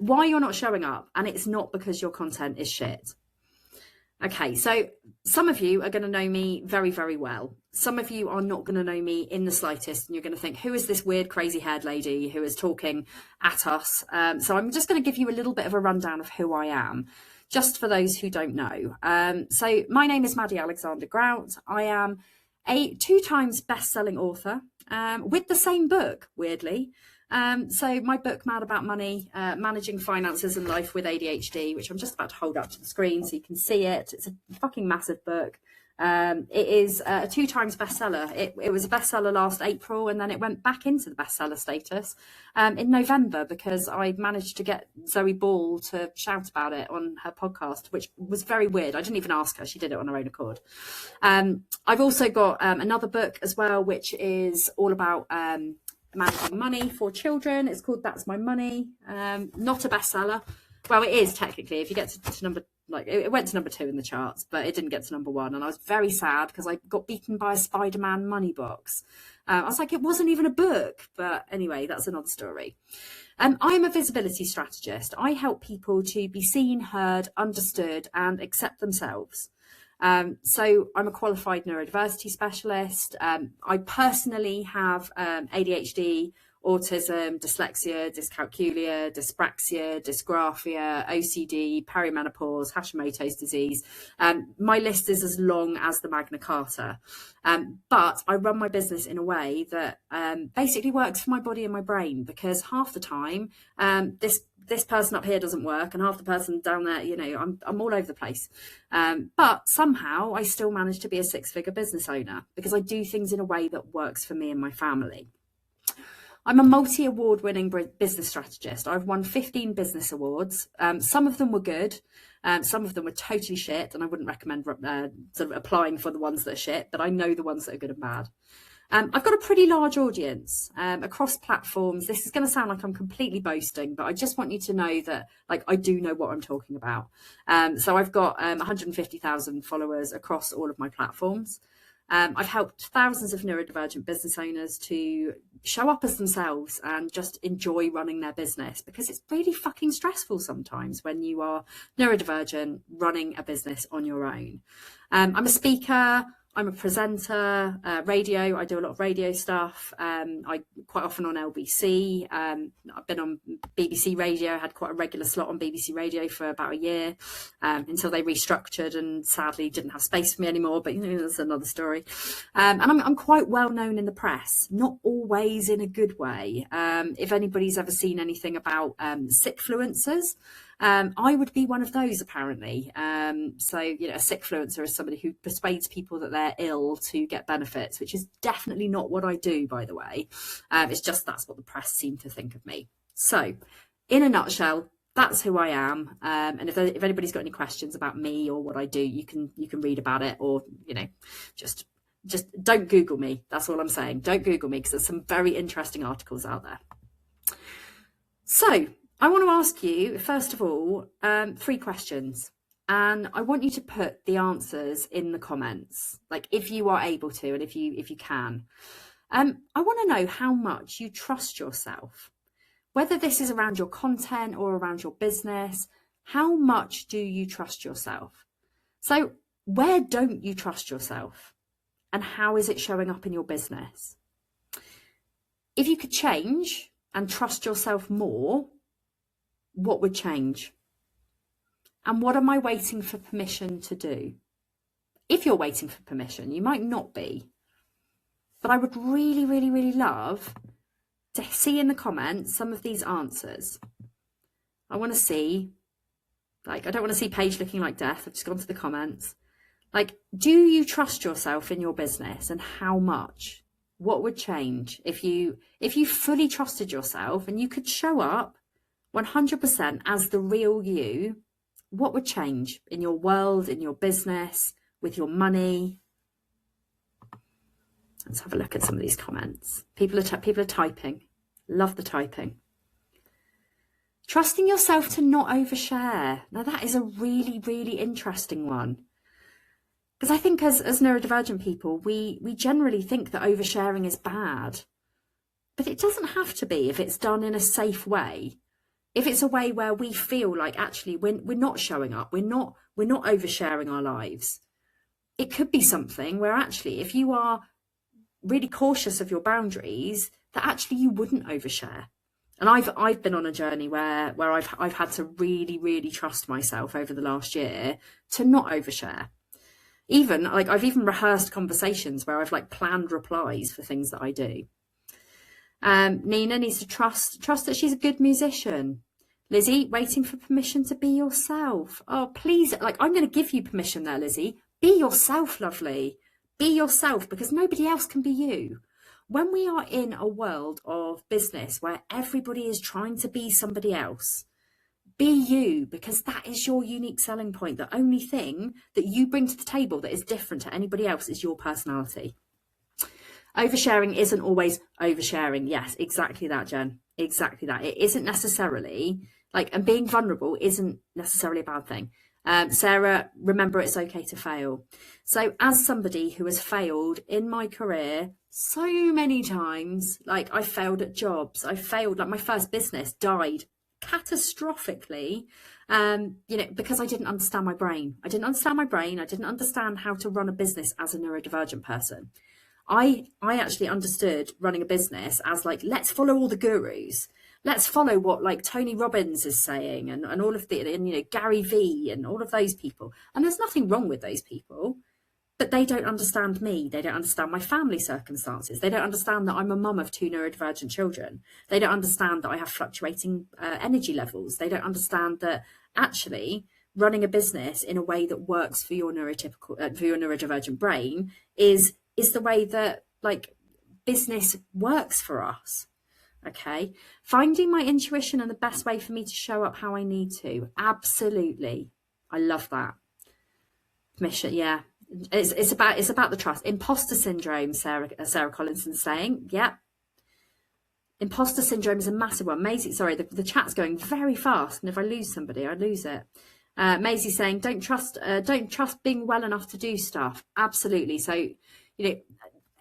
why you're not showing up, and it's not because your content is shit. Okay, so some of you are going to know me very, very well. Some of you are not going to know me in the slightest, and you're going to think, who is this weird, crazy-haired lady who is talking at us? So I'm just going to give you a little bit of a rundown of who I am, just for those who don't know. So my name is Maddie Alexander Grout. I am a 2 times best-selling author with the same book, weirdly. So my book, Mad About Money, Managing Finances and Life with ADHD, which I'm just about to hold up to the screen so you can see it. It's a fucking massive book. It is a 2 times bestseller. It was a bestseller last April, and then it went back into the bestseller status in November because I managed to get Zoe Ball to shout about it on her podcast, which was very weird. I didn't even ask her. She did it on her own accord. I've also got another book as well, which is all about managing money for children. It's called That's My Money. Not a bestseller. Well, it is technically. If you get to number, like, it went to number 2 in the charts, but it didn't get to number 1, and I was very sad because I got beaten by a Spider-Man money box. I was like, it wasn't even a book, but anyway, that's another story. I'm a visibility strategist. I help people to be seen, heard, understood, and accept themselves. So I'm a qualified neurodiversity specialist. I personally have ADHD, autism, dyslexia, dyscalculia, dyspraxia, dysgraphia, OCD, perimenopause, Hashimoto's disease. My list is as long as the Magna Carta. But I run my business in a way that basically works for my body and my brain, because half the time this person up here doesn't work, and half the person down there, you know, I'm all over the place. But somehow I still manage to be a 6-figure business owner because I do things in a way that works for me and my family. I'm a multi-award winning business strategist. I've won 15 business awards. Some of them were good. Some of them were totally shit, and I wouldn't recommend sort of applying for the ones that are shit, but I know the ones that are good and bad. I've got a pretty large audience across platforms. This is going to sound like I'm completely boasting, but I just want you to know that, like, I do know what I'm talking about. So I've got 150,000 followers across all of my platforms. I've helped thousands of neurodivergent business owners to show up as themselves and just enjoy running their business, because it's really fucking stressful sometimes when you are neurodivergent running a business on your own. I'm a speaker. I'm a presenter, radio. I do a lot of radio stuff. I quite often on LBC. I've been on BBC Radio. I had quite a regular slot on BBC Radio for about a year until they restructured and sadly didn't have space for me anymore. But you know, that's another story. And I'm quite well known in the press, not always in a good way. If anybody's ever seen anything about sickfluencers, I would be one of those, apparently. So, you know, a sickfluencer is somebody who persuades people that they're ill to get benefits, which is definitely not what I do, by the way. It's just that's what the press seem to think of me. So, in a nutshell, that's who I am. And if anybody's got any questions about me or what I do, you can read about it, or, you know, just don't Google me. That's all I'm saying. Don't Google me, because there's some very interesting articles out there. So, I want to ask you, first of all, 3 questions, and I want you to put the answers in the comments, like if you are able to, and if you can. I want to know how much you trust yourself, whether this is around your content or around your business. How much do you trust yourself? So where don't you trust yourself, and how is it showing up in your business? If you could change and trust yourself more, what would change? And what am I waiting for permission to do? If you're waiting for permission, you might not be, but I would really, really, really love to see in the comments some of these answers. I want to see, like, I don't want to see Paige looking like death. I've just gone to the comments. Like, do you trust yourself in your business, and how much? What would change if you fully trusted yourself and you could show up 100% as the real you? What would change in your world, in your business, with your money? Let's have a look at some of these comments. People are typing. Love the typing. Trusting yourself to not overshare. Now that is a really, really interesting one. Because I think as neurodivergent people, we generally think that oversharing is bad. But it doesn't have to be if it's done in a safe way. if it's a way where we feel like actually we're not showing up, we're not oversharing our lives, it could be something where actually if you are really cautious of your boundaries, that actually you wouldn't overshare. And I've been on a journey where I've had to really trust myself over the last year to not overshare. Even like I've even rehearsed conversations where I've like planned replies for things that I do. Nina needs to trust that she's a good musician. Lizzie, waiting for permission to be yourself. Oh, please, like I'm going to give you permission there, Lizzie. Be yourself, lovely. Be yourself, because nobody else can be you. When we are in a world of business where everybody is trying to be somebody else, be you, because that is your unique selling point. The only thing that you bring to the table that is different to anybody else is your personality. Oversharing isn't always oversharing. Yes, exactly that, Jen. Exactly that. It isn't necessarily like, and being vulnerable isn't necessarily a bad thing. Sarah, remember it's okay to fail. So as somebody who has failed in my career so many times, like I failed at jobs, I failed, like my first business died catastrophically, because I didn't understand my brain. I didn't understand how to run a business as a neurodivergent person. I actually understood running a business as like, let's follow all the gurus. Let's follow what like Tony Robbins is saying and all of the, and, Gary Vee and all of those people. And there's nothing wrong with those people, but they don't understand me. They don't understand my family circumstances. They don't understand that I'm a mum of 2 neurodivergent children. They don't understand that I have fluctuating energy levels. They don't understand that actually running a business in a way that works for your for your neurodivergent brain is the way that like business works for us. Okay, finding my intuition and the best way for me to show up how I need to. Absolutely, I love that. Permission, yeah. It's about the trust. Imposter syndrome, Sarah Collinson's saying. Yeah. Imposter syndrome is a massive one. Maisie, sorry, the chat's going very fast, and if I lose somebody, I lose it. Maisie saying, don't trust being well enough to do stuff. Absolutely. So,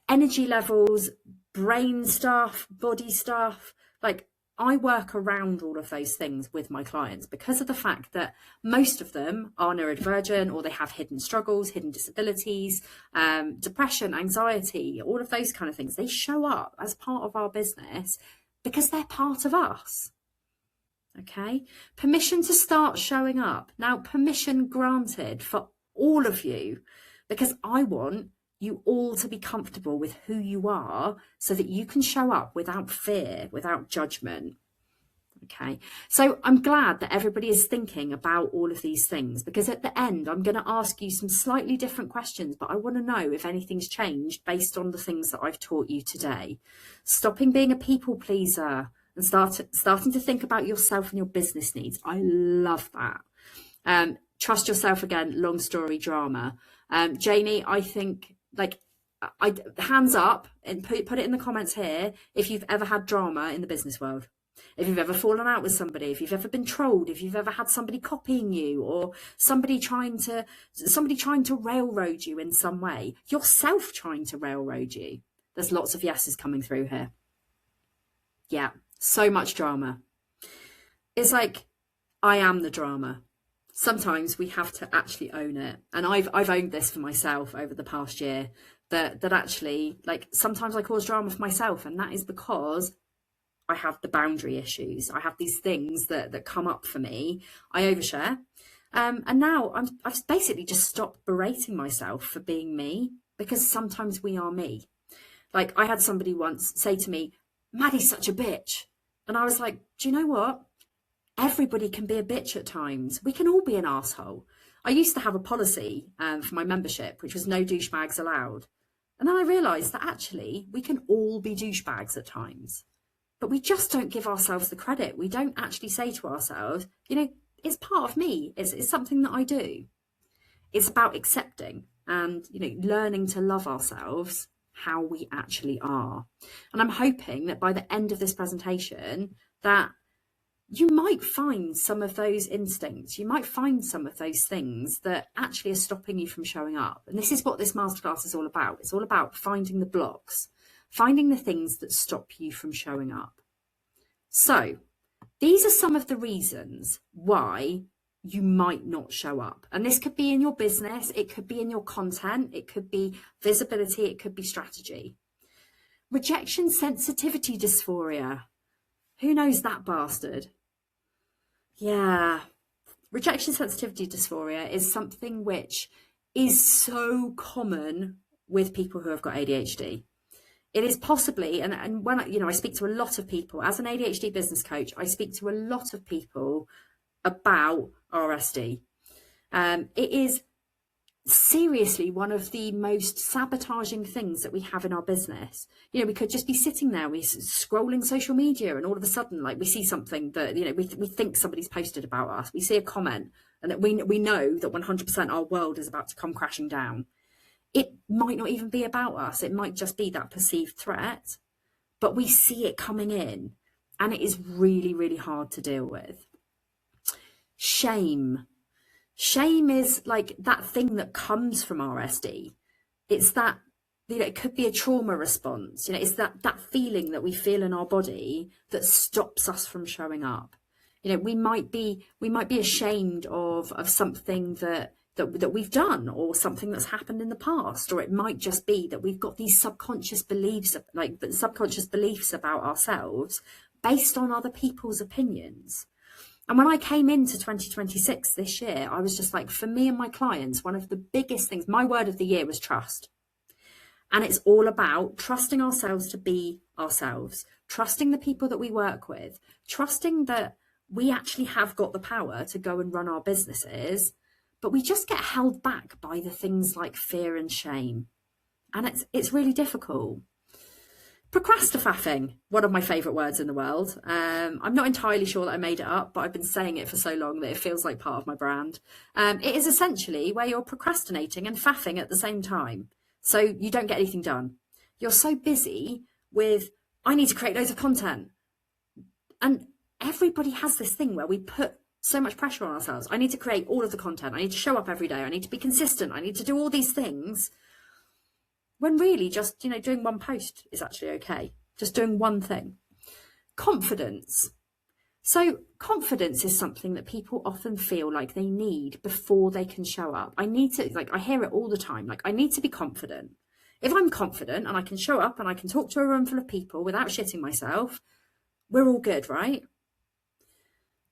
energy levels, brain stuff, body stuff, like I work around all of those things with my clients because of the fact that most of them are neurodivergent or they have hidden struggles, hidden disabilities, depression, anxiety, all of those kind of things. They show up as part of our business because they're part of us. Okay, permission to start showing up. Now, permission granted for all of you, because I want you all to be comfortable with who you are so that you can show up without fear, without judgment. Okay, so I'm glad that everybody is thinking about all of these things, because at the end, I'm going to ask you some slightly different questions, but I want to know if anything's changed based on the things that I've taught you today. Stopping being a people pleaser and starting to think about yourself and your business needs. I love that. Trust yourself again, long story drama. Janie, I think, like, hands up and put it in the comments here if you've ever had drama in the business world. If you've ever fallen out with somebody, if you've ever been trolled, if you've ever had somebody copying you, or somebody trying to railroad you in some way, yourself trying to railroad you. There's lots of yeses coming through here. Yeah, so much drama. It's like, I am the drama. Sometimes we have to actually own it. And I've owned this for myself over the past year, that actually, like, sometimes I cause drama for myself, and that is because I have the boundary issues. I have these things that come up for me. I overshare. And now I've basically just stopped berating myself for being me, because sometimes we are me. Like, I had somebody once say to me, Maddie's such a bitch. And I was like, do you know what? Everybody can be a bitch at times. We can all be an asshole. I used to have a policy for my membership, which was no douchebags allowed. And then I realised that actually we can all be douchebags at times. But we just don't give ourselves the credit. We don't actually say to ourselves, it's part of me. It's something that I do. It's about accepting and, learning to love ourselves how we actually are. And I'm hoping that by the end of this presentation that you might find some of those instincts, you might find some of those things that actually are stopping you from showing up. And this is what this masterclass is all about. It's all about finding the blocks, finding the things that stop you from showing up. So These are some of the reasons why you might not show up. And this could be in your business, it could be in your content, it could be visibility, it could be strategy. Rejection sensitivity dysphoria. Who knows that bastard? Yeah. Rejection sensitivity dysphoria is something which is so common with people who have got ADHD. It is possibly, and when I speak to a lot of people as an ADHD business coach, I speak to a lot of people about RSD. It is seriously one of the most sabotaging things that we have in our business. We could just be sitting there, we're scrolling social media, and all of a sudden, like, we see something that, we think somebody's posted about us. We see a comment, and that we know that 100% our world is about to come crashing down. It might not even be about us. It might just be that perceived threat, but we see it coming in, and it is really, really hard to deal with. Shame. Shame is like that thing that comes from RSD. It's that, it could be a trauma response. It's that feeling that we feel in our body that stops us from showing up. We might be ashamed of something that we've done, or something that's happened in the past, or it might just be that we've got these subconscious beliefs about ourselves based on other people's opinions. And when I came into 2026 this year, I was just like, for me and my clients, one of the biggest things, my word of the year was trust. And it's all about trusting ourselves to be ourselves, trusting the people that we work with, trusting that we actually have got the power to go and run our businesses, but we just get held back by the things like fear and shame. And it's really difficult. Procrastinating, one of my favourite words in the world. I'm not entirely sure that I made it up, but I've been saying it for so long that it feels like part of my brand. It is essentially where you're procrastinating and faffing at the same time. So you don't get anything done. You're so busy with, I need to create loads of content. And everybody has this thing where we put so much pressure on ourselves. I need to create all of the content. I need to show up every day. I need to be consistent. I need to do all these things. When really just, doing one post is actually okay. Just doing one thing. Confidence. So confidence is something that people often feel like they need before they can show up. I hear it all the time. I need to be confident. If I'm confident and I can show up and I can talk to a room full of people without shitting myself, we're all good, right?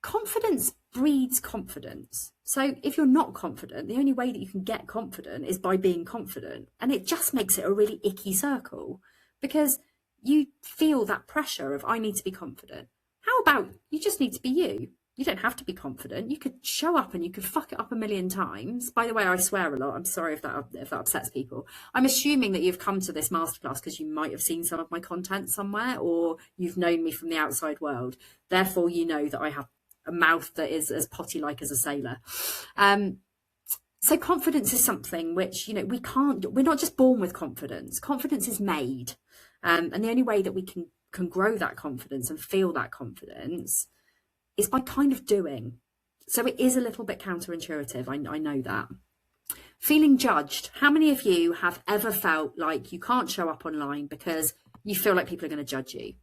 Confidence breeds confidence. So if you're not confident, the only way that you can get confident is by being confident. And it just makes it a really icky circle, because you feel that pressure of, I need to be confident. How about you just need to be you? You don't have to be confident. You could show up and you could fuck it up a million times. By the way, I swear a lot. I'm sorry if that upsets people. I'm assuming that you've come to this masterclass because you might have seen some of my content somewhere, or you've known me from the outside world. Therefore, you know that I have a mouth that is as potty-like as a sailor. So confidence is something which, we're not just born with confidence. Confidence is made. And the only way that we can grow that confidence and feel that confidence is by kind of doing. So it is a little bit counterintuitive. I know that. Feeling judged. How many of you have ever felt like you can't show up online because you feel like people are going to judge you,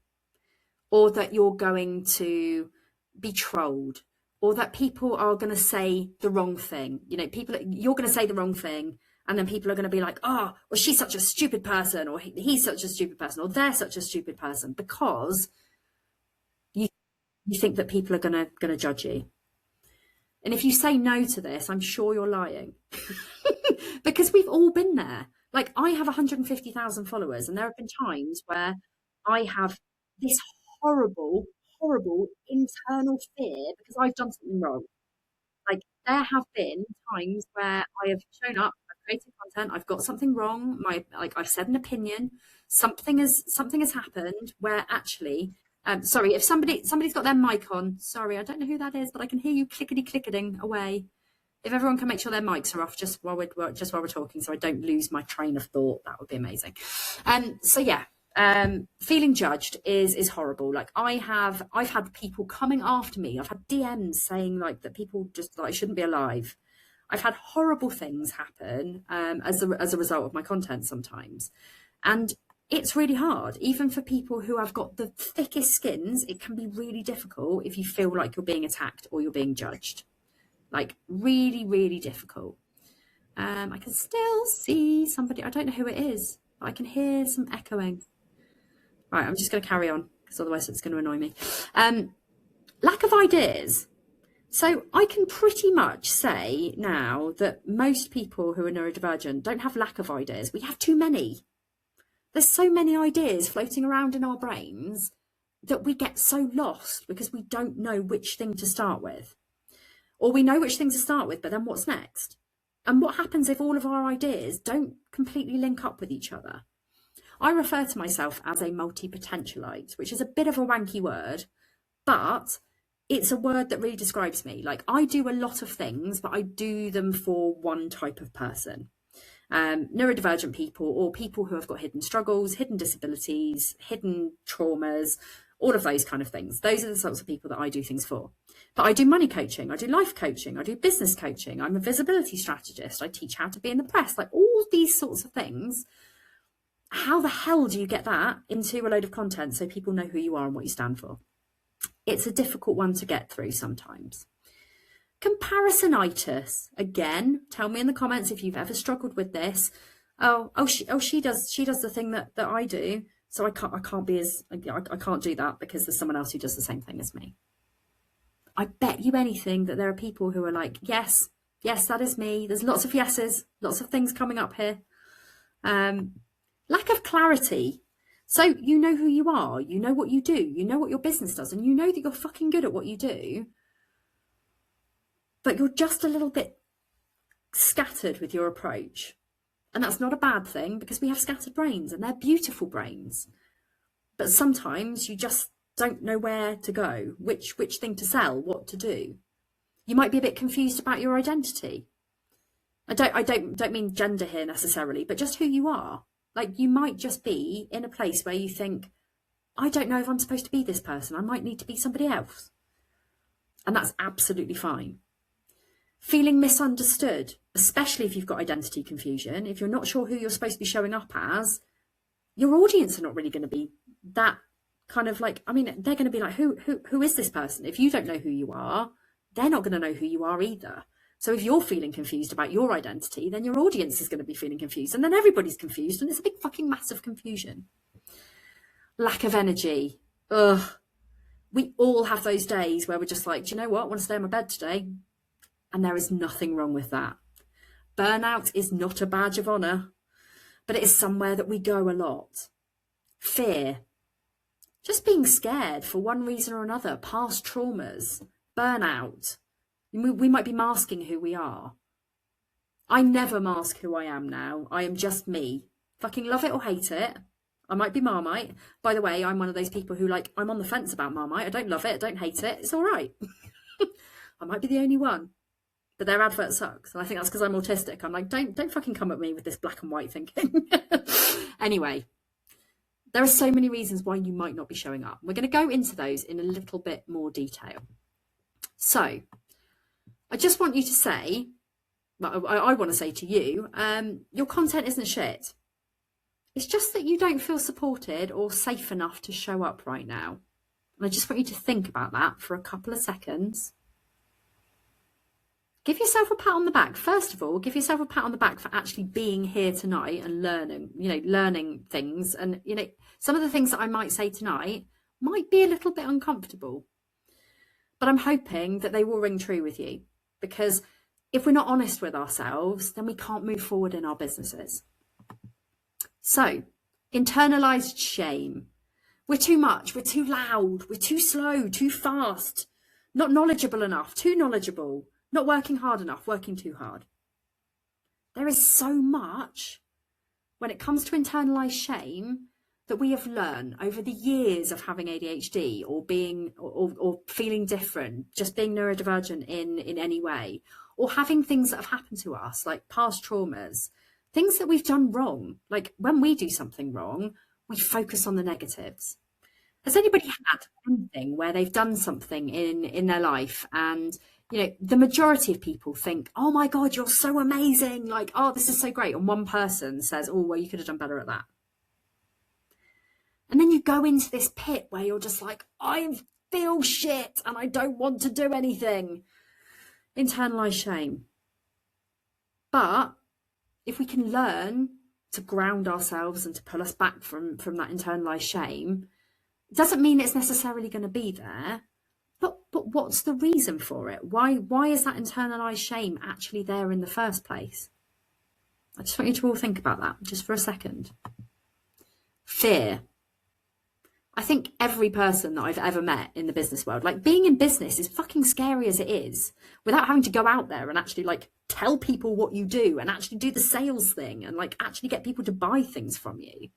or that you're going to be trolled, or that people are going to say the wrong thing? You're going to say the wrong thing, and then people are going to be like, oh, well, she's such a stupid person, or he's such a stupid person, or they're such a stupid person, because you think that people are going to judge you. And if you say no to this, I'm sure you're lying. Because we've all been there. Like, I have 150,000 followers, and there have been times where I have this horrible internal fear because I've done something wrong. Like, there have been times where I have shown up, I've created content, I've got something wrong, I've said an opinion, something has happened where actually, sorry, if somebody's got their mic on, sorry, I don't know who that is, but I can hear you clickety-clicketing away. If everyone can make sure their mics are off just while we're talking, so I don't lose my train of thought, that would be amazing. So yeah. Feeling judged is horrible. Like, I've had people coming after me. I've had DMs saying that people just I shouldn't be alive. I've had horrible things happen as a result of my content sometimes. And it's really hard. Even for people who have got the thickest skins, it can be really difficult if you feel like you're being attacked or you're being judged. Like really, really difficult. I can still see somebody, I don't know who it is, but I can hear some echoing. Right, I'm just going to carry on because otherwise it's going to annoy me. Lack of ideas. So I can pretty much say now that most people who are neurodivergent don't have lack of ideas. We have too many. There's so many ideas floating around in our brains that we get so lost because we don't know which thing to start with. Or we know which thing to start with, but then what's next? And what happens if all of our ideas don't completely link up with each other? I refer to myself as a multi-potentialite, which is a bit of a wanky word, but it's a word that really describes me. Like, I do a lot of things, but I do them for one type of person. Neurodivergent people, or people who have got hidden struggles, hidden disabilities, hidden traumas, all of those kind of things. Those are the sorts of people that I do things for. But I do money coaching, I do life coaching, I do business coaching, I'm a visibility strategist, I teach how to be in the press, like all these sorts of things. How the hell do you get that into a load of content so people know who you are and what you stand for? It's a difficult one to get through sometimes. Comparisonitis. Again, tell me in the comments if you've ever struggled with this. She does the thing that I do, so I can't do that because there's someone else who does the same thing as me. I bet you anything that there are people who are like, yes, that is me. There's lots of yeses, lots of things coming up here. Lack of clarity. So you know who you are, you know what you do, you know what your business does, and you know that you're fucking good at what you do, but you're just a little bit scattered with your approach. And that's not a bad thing because we have scattered brains and they're beautiful brains. But sometimes you just don't know where to go, which thing to sell, what to do. You might be a bit confused about your identity. I don't mean gender here necessarily, but just who you are. Like, you might just be in a place where you think, I don't know if I'm supposed to be this person. I might need to be somebody else. And that's absolutely fine. Feeling misunderstood, especially if you've got identity confusion, if you're not sure who you're supposed to be showing up as, your audience are not really going to be that kind of like, I mean, they're going to be like, who is this person? If you don't know who you are, they're not going to know who you are either. So if you're feeling confused about your identity, then your audience is going to be feeling confused, and then everybody's confused, and it's a big fucking massive confusion. Lack of energy. Ugh. We all have those days where we're just like, do you know what? I want to stay in my bed today. And there is nothing wrong with that. Burnout is not a badge of honour, but it is somewhere that we go a lot. Fear. Just being scared for one reason or another. Past traumas. Burnout. We might be masking who we are. I never mask who I am now. I am just me. Fucking love it or hate it. I might be Marmite. By the way, I'm one of those people who, like, I'm on the fence about Marmite. I don't love it. I don't hate it. It's all right. I might be the only one. But their advert sucks. And I think that's because I'm autistic. I'm like, don't fucking come at me with this black and white thinking. Anyway, there are so many reasons why you might not be showing up. We're going to go into those in a little bit more detail. So I just want you to say, well, I want to say to you, your content isn't shit. It's just that you don't feel supported or safe enough to show up right now. And I just want you to think about that for a couple of seconds. Give yourself a pat on the back. First of all, give yourself a pat on the back for actually being here tonight and learning things. And, some of the things that I might say tonight might be a little bit uncomfortable, but I'm hoping that they will ring true with you, because if we're not honest with ourselves, then we can't move forward in our businesses. So, internalized shame. We're too much, we're too loud, we're too slow, too fast, not knowledgeable enough, too knowledgeable. Not working hard enough, working too hard. There is so much when it comes to internalized shame that we have learned over the years of having ADHD or being or feeling different, just being neurodivergent in any way, or having things that have happened to us, like past traumas, things that we've done wrong. Like when we do something wrong, we focus on the negatives. Has anybody had anything where they've done something in their life and the majority of people think, oh my God, you're so amazing. Like, oh, this is so great. And one person says, oh, well, you could have done better at that. And then you go into this pit where you're just like, I feel shit and I don't want to do anything. Internalized shame. But if we can learn to ground ourselves and to pull us back from that internalized shame, it doesn't mean it's necessarily going to be there. But what's the reason for it? Why is that internalized shame actually there in the first place? I just want you to all think about that just for a second. Fear. I think every person that I've ever met in the business world, like being in business is fucking scary as it is, without having to go out there and actually like tell people what you do and actually do the sales thing and like actually get people to buy things from you.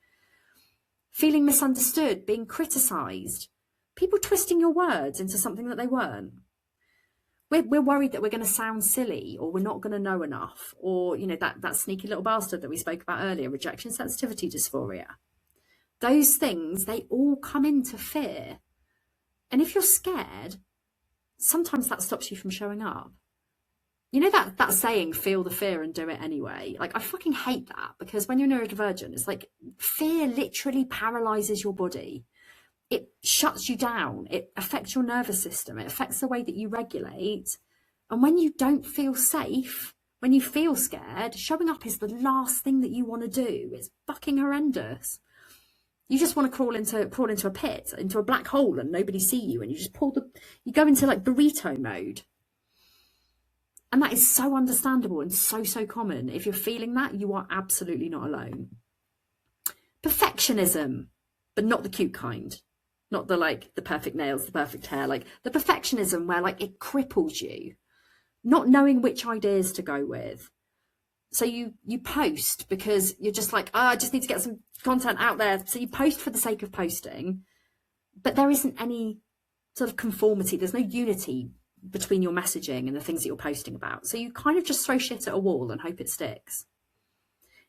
Feeling misunderstood, being criticized, people twisting your words into something that they weren't. We're worried that we're going to sound silly or we're not going to know enough, or, you know, that sneaky little bastard that we spoke about earlier, rejection, sensitivity, dysphoria. Those things, they all come into fear. And if you're scared, sometimes that stops you from showing up. You know that saying, feel the fear and do it anyway? Like, I fucking hate that, because when you're neurodivergent, it's like fear literally paralyzes your body. It shuts you down. It affects your nervous system. It affects the way that you regulate. And when you don't feel safe, when you feel scared, showing up is the last thing that you want to do. It's fucking horrendous. You just want to crawl into a pit, into a black hole, and nobody see you, and you just you go into like burrito mode. And that is so understandable and so common. If you're feeling that, you are absolutely not alone. Perfectionism, but not the cute kind. Not the perfect nails, the perfect hair, like the perfectionism where like it cripples you, not knowing which ideas to go with. So you post because you're just like, I just need to get some content out there. So you post for the sake of posting, but there isn't any sort of conformity. There's no unity between your messaging and the things that you're posting about. So you kind of just throw shit at a wall and hope it sticks.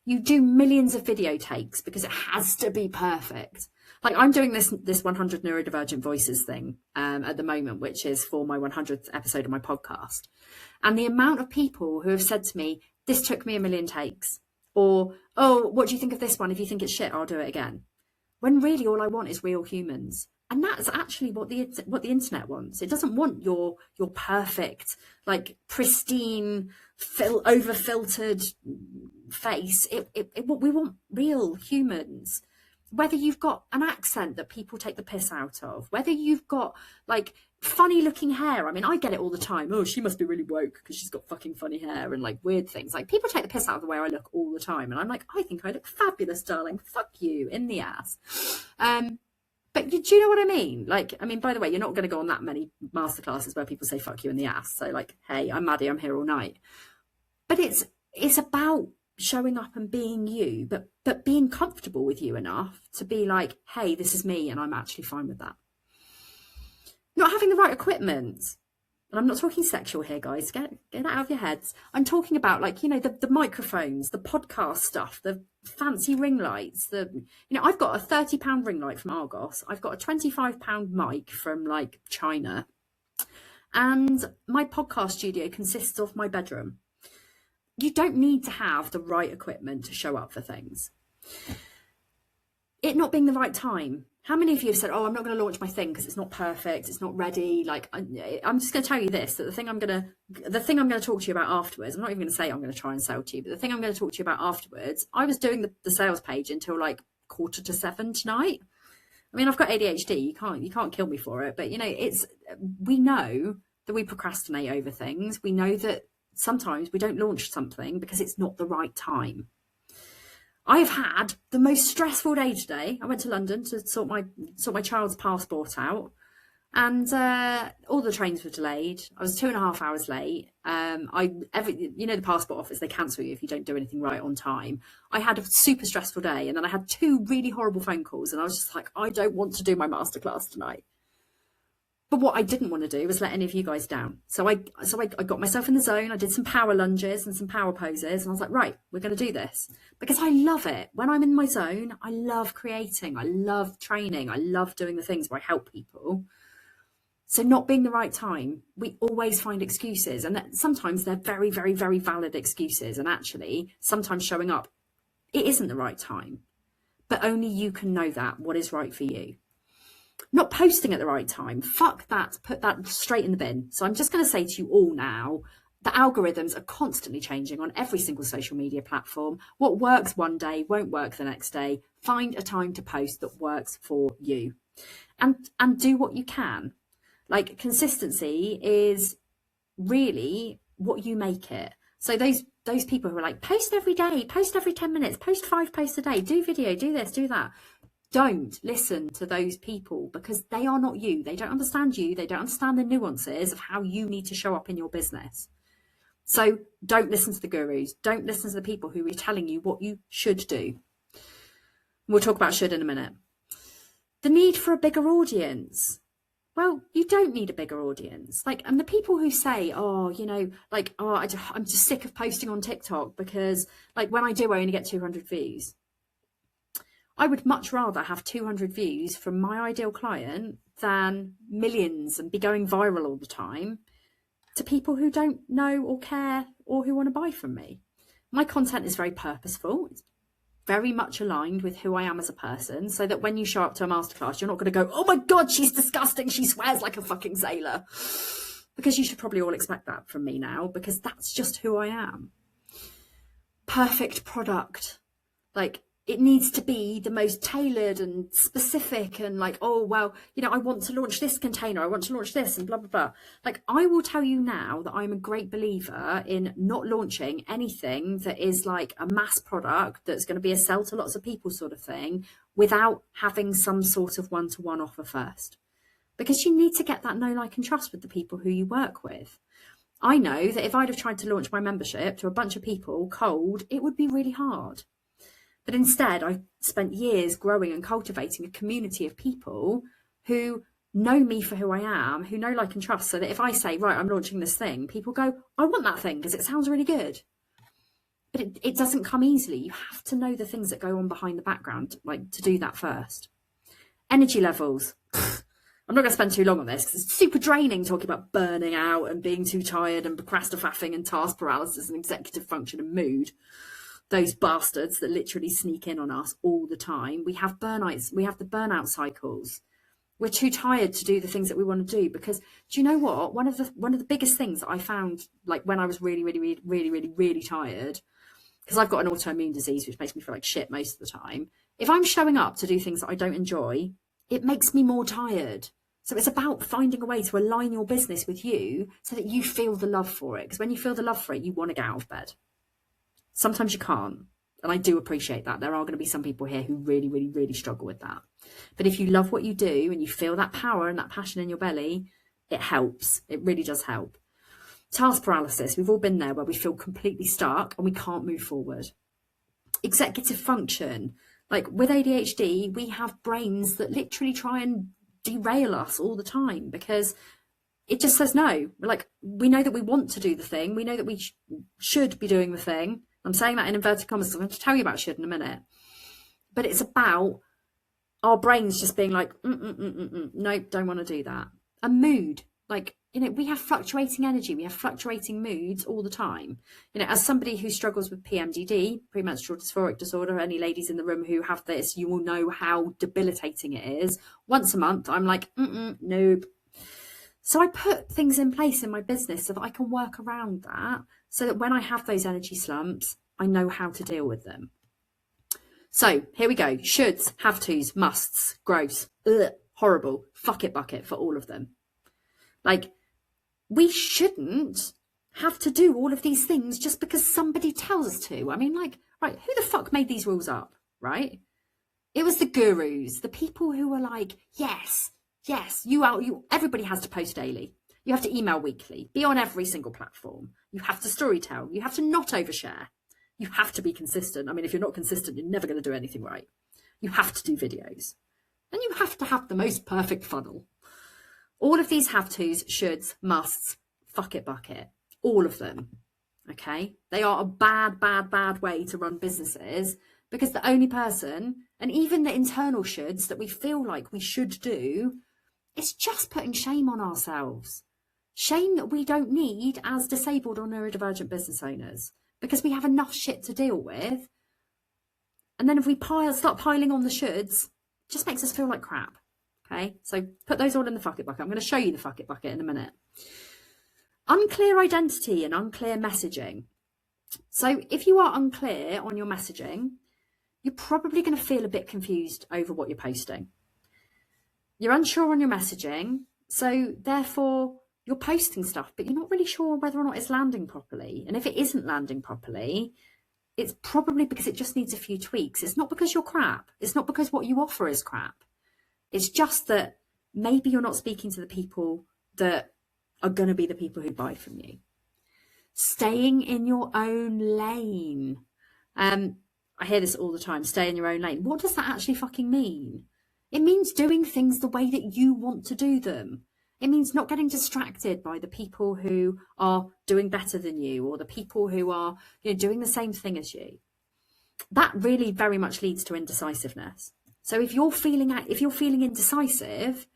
You do millions of video takes because it has to be perfect. Like I'm doing this 100 neurodivergent voices thing at the moment, which is for my 100th episode of my podcast. And the amount of people who have said to me, this took me a million takes, or, oh, what do you think of this one? If you think it's shit, I'll do it again. When really all I want is real humans. And that's actually what the internet wants. It doesn't want your perfect, like pristine, over-filtered face. We want real humans. Whether you've got an accent that people take the piss out of, whether you've got like funny looking hair. I mean, I get it all the time. Oh, she must be really woke because she's got fucking funny hair and like weird things. Like people take the piss out of the way I look all the time. And I'm like, I think I look fabulous, darling. Fuck you in the ass. But do you know what I mean? Like, I mean, by the way, you're not going to go on that many masterclasses where people say fuck you in the ass. So like, hey, I'm Maddie, I'm here all night. But it's about showing up and being you, but being comfortable with you enough to be like, hey, this is me and I'm actually fine with that. Not having the right equipment. And I'm not talking sexual here, guys. Get it out of your heads. I'm talking about like, you know, the microphones, the podcast stuff, the fancy ring lights, I've got a £30 ring light from Argos. I've got a £25 mic from like China. And my podcast studio consists of my bedroom. You don't need to have the right equipment to show up for things. It not being the right time. How many of you have said, oh, I'm not going to launch my thing because it's not perfect, it's not ready. Like, I'm just going to tell you this, that the thing I'm going to talk to you about afterwards, I'm not even going to say I'm going to try and sell to you, but the thing I'm going to talk to you about afterwards, I was doing the sales page until like 6:45 tonight. I mean, I've got ADHD, you can't kill me for it, but you know, we know that we procrastinate over things. We know that sometimes we don't launch something because it's not the right time. I've had the most stressful day today. I went to London to sort my child's passport out, and all the trains were delayed. I was 2.5 hours late. The passport office, they cancel you if you don't do anything right on time. I had a super stressful day, and then I had 2 really horrible phone calls, and I was just like, I don't want to do my masterclass tonight. But what I didn't want to do was let any of you guys down. So I got myself in the zone. I did some power lunges and some power poses. And I was like, right, we're going to do this. Because I love it. When I'm in my zone, I love creating. I love training. I love doing the things where I help people. So not being the right time, we always find excuses. And sometimes they're very, very, very valid excuses. And actually, sometimes showing up, it isn't the right time. but only you can know that, what is right for you. Not posting at the right time, fuck that, put that straight in the bin. So I'm just going to say to you all now, the algorithms are constantly changing on every single social media platform. What works one day won't work the next day. Find a time to post that works for you, and do what you can. Like, consistency is really what you make it. So those people who are like, post every day, post every 10 minutes, post 5 posts a day, do video, do this, do that. Don't listen to those people, because they are not you. They don't understand you. They don't understand the nuances of how you need to show up in your business. So don't listen to the gurus. Don't listen to the people who are telling you what you should do. We'll talk about should in a minute. The need for a bigger audience. Well, you don't need a bigger audience. Like, and the people who say, oh, you know, like, oh, I'm just sick of posting on TikTok because, like, when I do, I only get 200 views. I would much rather have 200 views from my ideal client than millions and be going viral all the time to people who don't know or care or who want to buy from me. My content is very purposeful. It's very much aligned with who I am as a person, so that when you show up to a masterclass, you're not going to go, oh my God, she's disgusting, she swears like a fucking sailor. Because you should probably all expect that from me now, because that's just who I am. Perfect product. Like, it needs to be the most tailored and specific and like, oh, well, you know, I want to launch this container, I want to launch this and blah, blah, blah. Like, I will tell you now that I'm a great believer in not launching anything that is like a mass product that's going to be a sell to lots of people sort of thing without having some sort of one-to-one offer first. Because you need to get that know, like and trust with the people who you work with. I know that if I'd have tried to launch my membership to a bunch of people cold, it would be really hard. But instead, I've spent years growing and cultivating a community of people who know me for who I am, who know, like and trust, so that if I say, right, I'm launching this thing, people go, I want that thing because it sounds really good. But it doesn't come easily. You have to know the things that go on behind the background, like, to do that first. Energy levels. I'm not going to spend too long on this because it's super draining talking about burning out and being too tired and procrastinating and task paralysis and executive function and mood. Those bastards that literally sneak in on us all the time. We have burnouts. We have the burnout cycles. We're too tired to do the things that we want to do, because do you know what? One of the biggest things that I found, like, when I was really tired, because I've got an autoimmune disease which makes me feel like shit most of the time. If I'm showing up to do things that I don't enjoy, it makes me more tired. So it's about finding a way to align your business with you so that you feel the love for it. Because when you feel the love for it, you want to get out of bed. Sometimes you can't, and I do appreciate that. There are going to be some people here who really struggle with that. But if you love what you do and you feel that power and that passion in your belly, it helps. It really does help. Task paralysis. We've all been there, where we feel completely stuck and we can't move forward. Executive function. Like, with ADHD, we have brains that literally try and derail us all the time because it just says no. We're like, we know that we want to do the thing. We know that we should be doing the thing. I'm saying that in inverted commas. I'm going to tell you about should in a minute. But it's about our brains just being like, nope, don't want to do that. A mood. Like, you know, we have fluctuating energy. We have fluctuating moods all the time. You know, as somebody who struggles with PMDD, premenstrual dysphoric disorder, any ladies in the room who have this, you will know how debilitating it is. Once a month, I'm like, nope. So I put things in place in my business so that I can work around that, so that when I have those energy slumps, I know how to deal with them. So here we go. Shoulds, have tos, musts, gross, horrible, fuck it bucket for all of them. Like, we shouldn't have to do all of these things just because somebody tells us to. I mean, like, right, who the fuck made these rules up, right? It was the gurus, the people who were like, yes, everybody has to post daily. You have to email weekly, be on every single platform. You have to storytell. You have to not overshare. You have to be consistent. I mean, if you're not consistent, you're never going to do anything right. You have to do videos. And you have to have the most perfect funnel. All of these have tos, shoulds, musts, fuck it bucket. All of them. Okay? They are a bad way to run businesses, because the only person, and even the internal shoulds that we feel like we should do, it's just putting shame on ourselves. Shame that we don't need as disabled or neurodivergent business owners, because we have enough shit to deal with. And then if we start piling on the shoulds, it just makes us feel like crap. Okay, so put those all in the fuck it bucket. I'm going to show you the fuck it bucket in a minute. Unclear identity and unclear messaging. So if you are unclear on your messaging, you're probably going to feel a bit confused over what you're posting. You're unsure on your messaging, so therefore you're posting stuff, but you're not really sure whether or not it's landing properly. And if it isn't landing properly, it's probably because it just needs a few tweaks. It's not because you're crap. It's not because what you offer is crap. It's just that maybe you're not speaking to the people that are going to be the people who buy from you. Staying in your own lane. I hear this all the time, stay in your own lane. What does that actually fucking mean? It means doing things the way that you want to do them. It means not getting distracted by the people who are doing better than you, or the people who are, doing the same thing as you. That really very much leads to indecisiveness. So if you're feeling indecisive,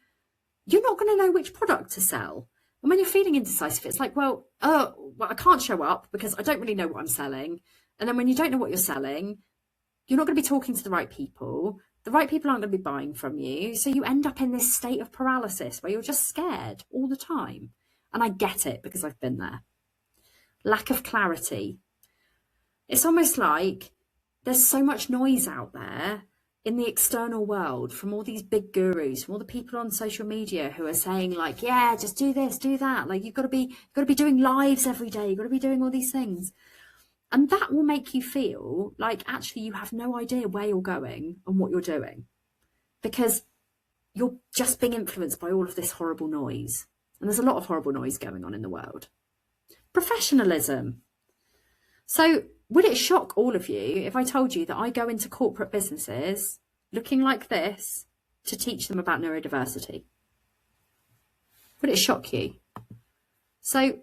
you're not going to know which product to sell. And when you're feeling indecisive, it's like, well, I can't show up because I don't really know what I'm selling. And then when you don't know what you're selling, you're not going to be talking to the right people. The right people aren't going to be buying from you. So you end up in this state of paralysis where you're just scared all the time. And I get it because I've been there. Lack of clarity. It's almost like there's so much noise out there in the external world from all these big gurus, from all the people on social media who are saying like, yeah, just do this, do that. Like you've got to be doing lives every day. You've got to be doing all these things. And that will make you feel like actually you have no idea where you're going and what you're doing, because you're just being influenced by all of this horrible noise. And there's a lot of horrible noise going on in the world. Professionalism. So would it shock all of you if I told you that I go into corporate businesses looking like this to teach them about neurodiversity? Would it shock you? So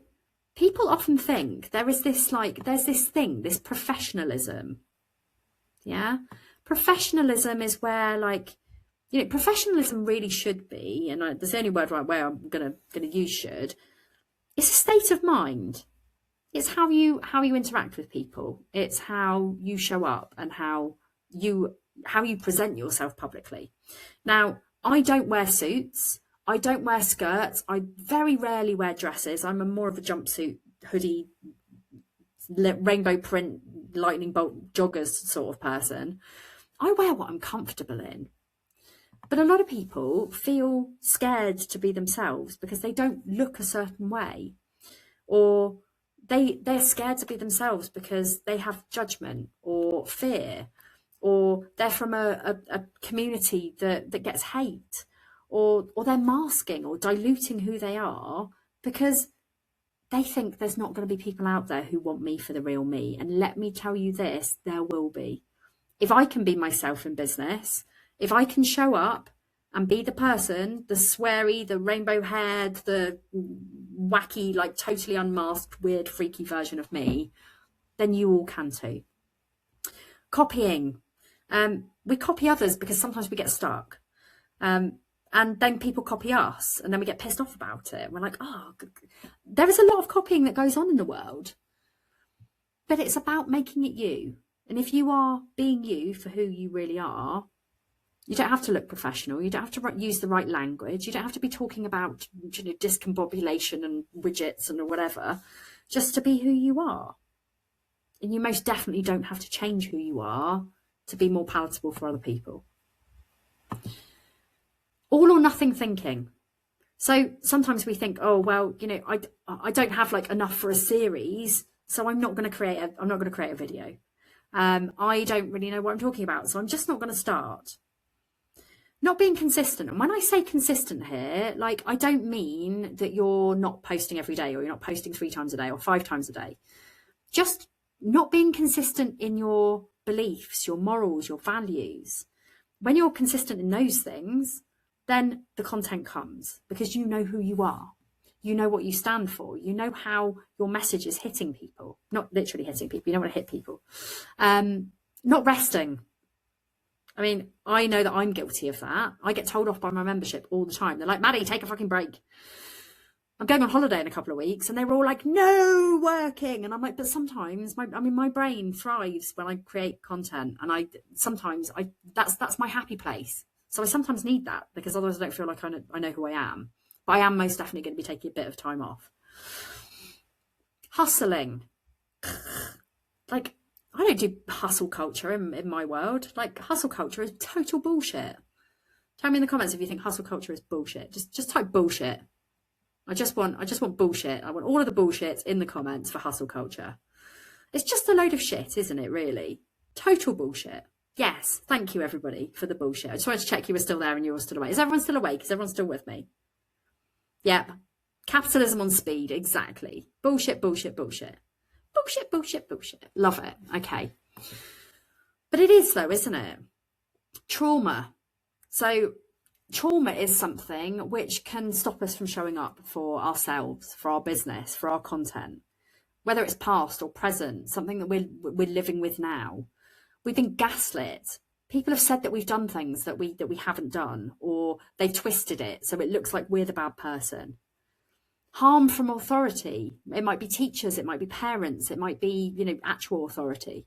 people often think there's this thing, this professionalism. Yeah. Professionalism is where professionalism really should be, and there's the only word right where I'm gonna use should. It's a state of mind. It's how you interact with people. It's how you show up and how you present yourself publicly. Now, I don't wear suits. I don't wear skirts. I very rarely wear dresses. I'm more of a jumpsuit, hoodie, rainbow print, lightning bolt joggers sort of person. I wear what I'm comfortable in. But a lot of people feel scared to be themselves because they don't look a certain way, or they're scared to be themselves because they have judgment or fear, or they're from a community that gets hate, or they're masking or diluting who they are because they think there's not going to be people out there who want me for the real me. And let me tell you this, there will be. If I can be myself in business, if I can show up and be the person, the sweary, the rainbow haired, the wacky, like totally unmasked, weird, freaky version of me, then you all can too. Copying. We copy others because sometimes we get stuck. And then people copy us and then we get pissed off about it. We're like, oh, there is a lot of copying that goes on in the world, but it's about making it you. And if you are being you for who you really are, you don't have to look professional. You don't have to use the right language. You don't have to be talking about discombobulation and widgets and whatever, just to be who you are. And you most definitely don't have to change who you are to be more palatable for other people. All or nothing thinking. So sometimes we think, oh, well, I don't have like enough for a series, so I'm not going to create a video. I don't really know what I'm talking about, so I'm just not going to start. Not being consistent. And when I say consistent here, like, I don't mean that you're not posting every day, or you're not posting 3 times a day or 5 times a day. Just not being consistent in your beliefs, your morals, your values. When you're consistent in those things, then the content comes because you know who you are. You know what you stand for. You know how your message is hitting people. Not literally hitting people. You don't want to hit people. Not resting. I mean, I know that I'm guilty of that. I get told off by my membership all the time. They're like, Maddie, take a fucking break. I'm going on holiday in a couple of weeks, and they were all like, no working. And I'm like, but sometimes my brain thrives when I create content, and that's my happy place. So I sometimes need that, because otherwise I don't feel like I know who I am. But I am most definitely going to be taking a bit of time off. Hustling. Like, I don't do hustle culture in my world. Like, hustle culture is total bullshit. Tell me in the comments if you think hustle culture is bullshit. Just type bullshit. I just want bullshit. I want all of the bullshit in the comments for hustle culture. It's just a load of shit, isn't it, really? Total bullshit. Yes, thank you, everybody, for the bullshit. I just wanted to check you were still there and you were still awake. Is everyone still awake? Is everyone still with me? Yep. Capitalism on speed, exactly. Bullshit, bullshit, bullshit. Bullshit, bullshit, bullshit. Love it. Okay. But it is, though, isn't it? Trauma. So trauma is something which can stop us from showing up for ourselves, for our business, for our content, whether it's past or present, something that we're living with now. We've been gaslit. People have said that we've done things that we haven't done, or they've twisted it so it looks like we're the bad person. Harm from authority. It might be teachers, it might be parents, it might be, actual authority.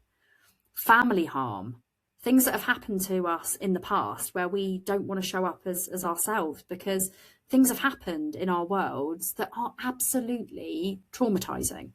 Family harm. Things that have happened to us in the past where we don't want to show up as ourselves, because things have happened in our worlds that are absolutely traumatizing.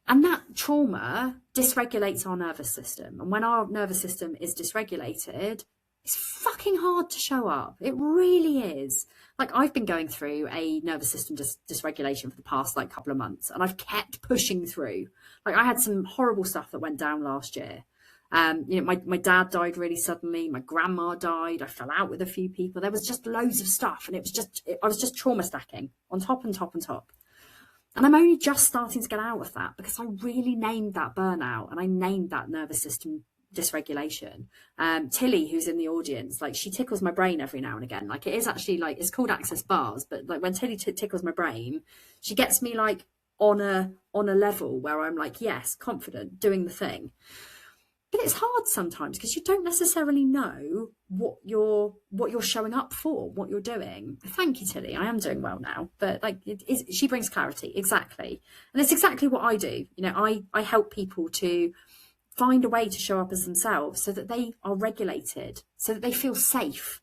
And that trauma dysregulates our nervous system. And when our nervous system is dysregulated, it's fucking hard to show up. It really is. Like, I've been going through a nervous system dysregulation for the past couple of months, and I've kept pushing through. Like, I had some horrible stuff that went down last year. My dad died really suddenly. My grandma died. I fell out with a few people. There was just loads of stuff, and I was just trauma stacking on top and top and top. And I'm only just starting to get out of that, because I really named that burnout, and I named that nervous system dysregulation. Tilly, who's in the audience, she tickles my brain every now and again. It is actually it's called access bars, but when Tilly tickles my brain, she gets me on a level where I'm yes, confident, doing the thing. But it's hard sometimes, because you don't necessarily know what you're showing up for, what you're doing. Thank you, Tilly. I am doing well now. But she brings clarity. Exactly. And it's exactly what I do. I help people to find a way to show up as themselves so that they are regulated, so that they feel safe.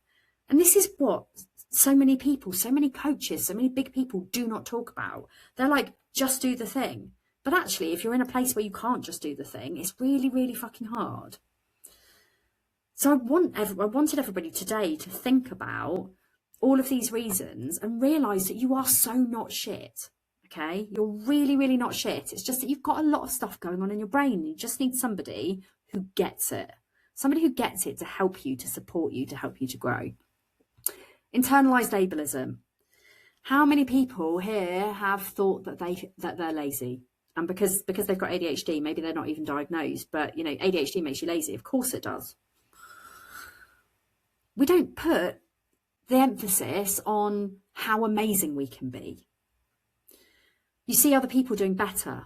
And this is what so many people, so many coaches, so many big people do not talk about. They're just do the thing. But actually, if you're in a place where you can't just do the thing, it's really, really fucking hard. So I wanted everybody today to think about all of these reasons and realise that you are so not shit. Okay? You're really, really not shit. It's just that you've got a lot of stuff going on in your brain. You just need somebody who gets it. Somebody who gets it to help you, to support you, to help you to grow. Internalised ableism. How many people here have thought that they're lazy? And because they've got ADHD, maybe they're not even diagnosed, but ADHD makes you lazy. Of course it does. We don't put the emphasis on how amazing we can be. You see other people doing better.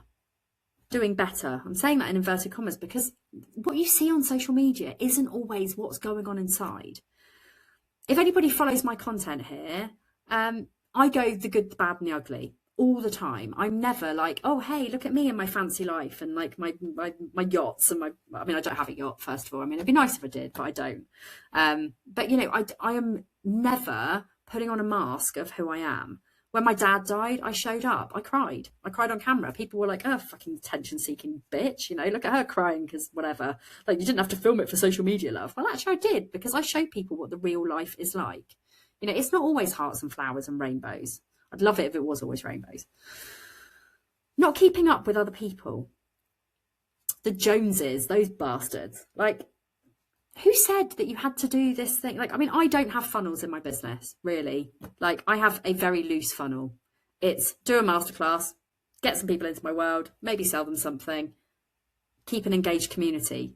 I'm saying that in inverted commas, because what you see on social media isn't always what's going on inside. If anybody follows my content here, I go the good, the bad and the ugly all the time. I'm never oh, hey, look at me and my fancy life and my yachts and I don't have a yacht, first of all. It'd be nice if I did, but I don't. But I am never putting on a mask of who I am. When my dad died, I showed up. I cried on camera. People were like, oh, fucking attention-seeking bitch. Look at her crying because whatever. You didn't have to film it for social media, love. Well, actually, I did, because I show people what the real life is like. It's not always hearts and flowers and rainbows. I'd love it if it was always rainbows. Not keeping up with other people. The Joneses, those bastards. Who said that you had to do this thing? I don't have funnels in my business, really. I have a very loose funnel. It's do a masterclass, get some people into my world, maybe sell them something, keep an engaged community.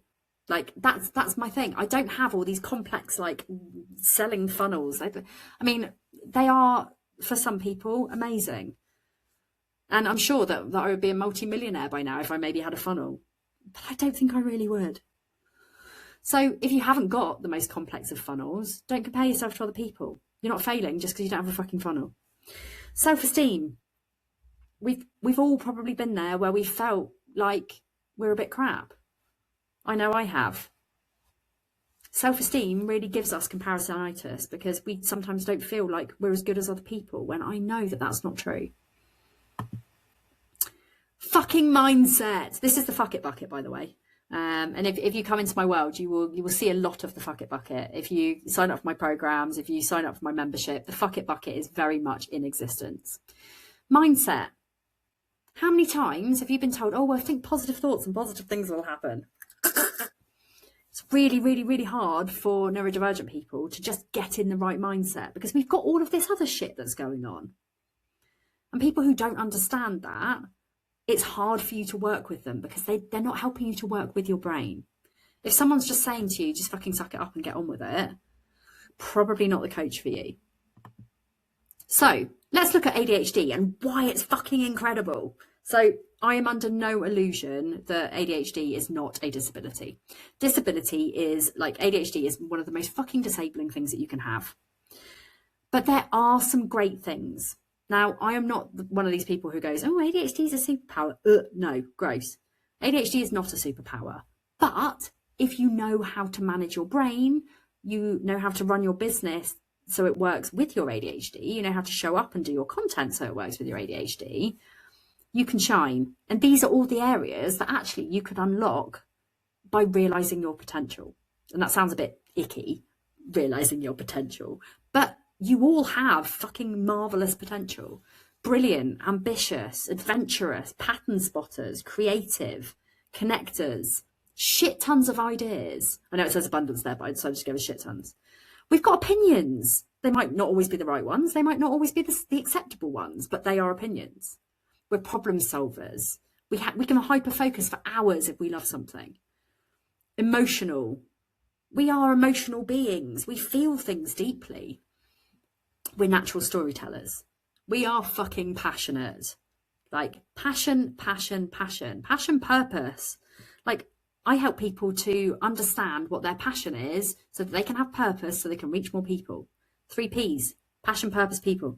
That's my thing. I don't have all these complex, selling funnels. They are, for some people, amazing. And I'm sure that I would be a multi-millionaire by now if I maybe had a funnel. But I don't think I really would. So if you haven't got the most complex of funnels, don't compare yourself to other people. You're not failing just because you don't have a fucking funnel. Self-esteem. We've all probably been there where we felt like we're a bit crap. I know I have. Self-esteem really gives us comparisonitis because we sometimes don't feel like we're as good as other people, when I know that that's not true. Fucking mindset. This is the fuck it bucket, by the way. And if you come into my world, you will see a lot of the fuck it bucket. If you sign up for my programs, if you sign up for my membership, the fuck it bucket is very much in existence. Mindset. How many times have you been told, oh, well, think positive thoughts and positive things will happen? It's really, really, really hard for neurodivergent people to just get in the right mindset because we've got all of this other shit that's going on. And people who don't understand that, it's hard for you to work with them because they're not helping you to work with your brain. If someone's just saying to you, just fucking suck it up and get on with it, probably not the coach for you. So let's look at ADHD and why it's fucking incredible. So I am under no illusion that ADHD is not a disability. Disability is, like, ADHD is one of the most fucking disabling things that you can have. But there are some great things. Now, I am not one of these people who goes, oh, ADHD is a superpower. No, gross. ADHD is not a superpower. But if you know how to manage your brain, you know how to run your business so it works with your ADHD, you know how to show up and do your content so it works with your ADHD, you can shine. And these are all the areas that actually you could unlock by realizing your potential. And that sounds a bit icky, realizing your potential, but you all have fucking marvelous potential. Brilliant, ambitious, adventurous, pattern spotters, creative, connectors, shit tons of ideas. I know it says abundance there, but I decided to go with shit tons. We've got opinions. They might not always be the right ones. They might not always be the acceptable ones, but they are opinions. We're problem solvers. We can hyper focus for hours if we love something. Emotional. We are emotional beings. We feel things deeply. We're natural storytellers. We are fucking passionate. Like passion, purpose. Like, I help people to understand what their passion is so that they can have purpose, so they can reach more people. 3 Ps, passion, purpose, people.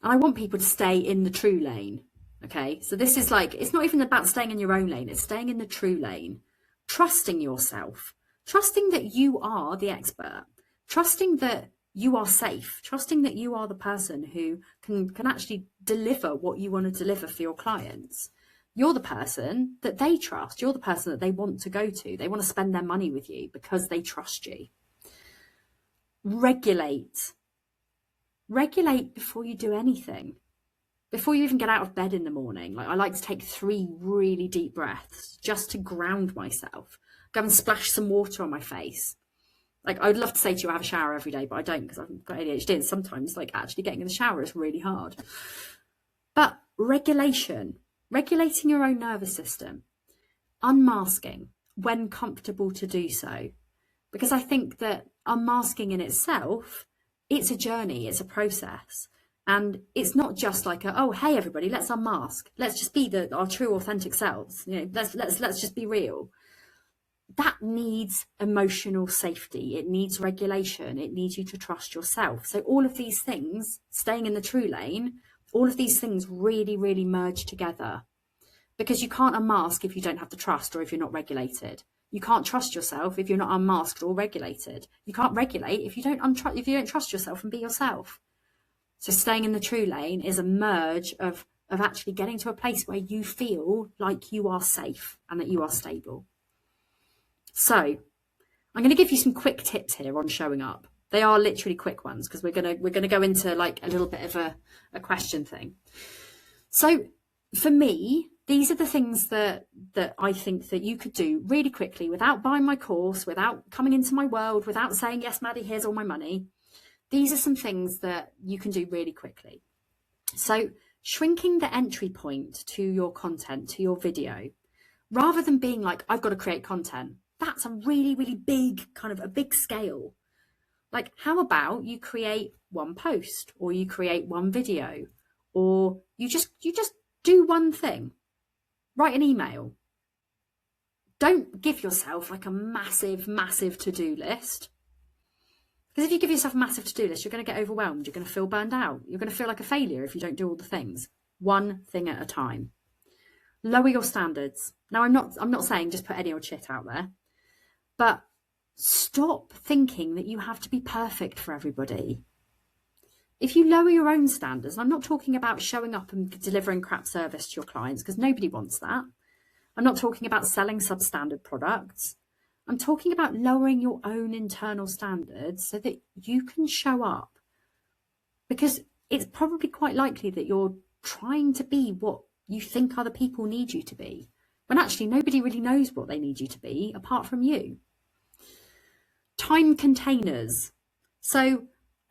And I want people to stay in the true lane. Okay, so this is like, it's not even about staying in your own lane, it's staying in the true lane. Trusting yourself, trusting that you are the expert, trusting that you are safe, trusting that you are the person who can actually deliver what you want to deliver for your clients. You're the person that they trust. You're the person that they want to go to. They want to spend their money with you because they trust you. Regulate. Regulate before you do anything. Before you even get out of bed in the morning. Like, I like to take 3 really deep breaths just to ground myself. Go and splash some water on my face. Like, I would love to say to you, I have a shower every day, but I don't because I've got ADHD. And sometimes, like, actually getting in the shower is really hard. But regulation. Regulating your own nervous system, unmasking when comfortable to do so. Because I think that unmasking in itself, it's a journey, it's a process. And it's not just like oh, hey, everybody, let's unmask. Let's just be our true, authentic selves. You know, let's just be real. That needs emotional safety. It needs regulation. It needs you to trust yourself. So all of these things, staying in the true lane, all of these things really, really merge together, because you can't unmask if you don't have the trust or if you're not regulated. You can't trust yourself if you're not unmasked or regulated. You can't regulate if you don't trust yourself and be yourself. So staying in the true lane is a merge of actually getting to a place where you feel like you are safe and that you are stable. So I'm going to give you some quick tips here on showing up. They are literally quick ones because we're gonna go into like a little bit of a question thing. So for me, these are the things that I think that you could do really quickly without buying my course, without coming into my world, without saying, yes, Maddie, here's all my money. These are some things that you can do really quickly. So shrinking the entry point to your content, to your video, rather than being like, I've got to create content. That's a really, really big, kind of a big scale. Like, how about you create 1 post, or you create 1 video, or you just do 1 thing. Write an email. Don't give yourself like a massive, massive to-do list. Because if you give yourself a massive to-do list, you're going to get overwhelmed. You're going to feel burned out. You're going to feel like a failure if you don't do all the things. One thing at a time. Lower your standards. Now, I'm not saying just put any old shit out there, but stop thinking that you have to be perfect for everybody. If you lower your own standards, I'm not talking about showing up and delivering crap service to your clients, because nobody wants that. I'm not talking about selling substandard products. I'm talking about lowering your own internal standards so that you can show up. Because it's probably quite likely that you're trying to be what you think other people need you to be, when actually nobody really knows what they need you to be apart from you. Time containers. So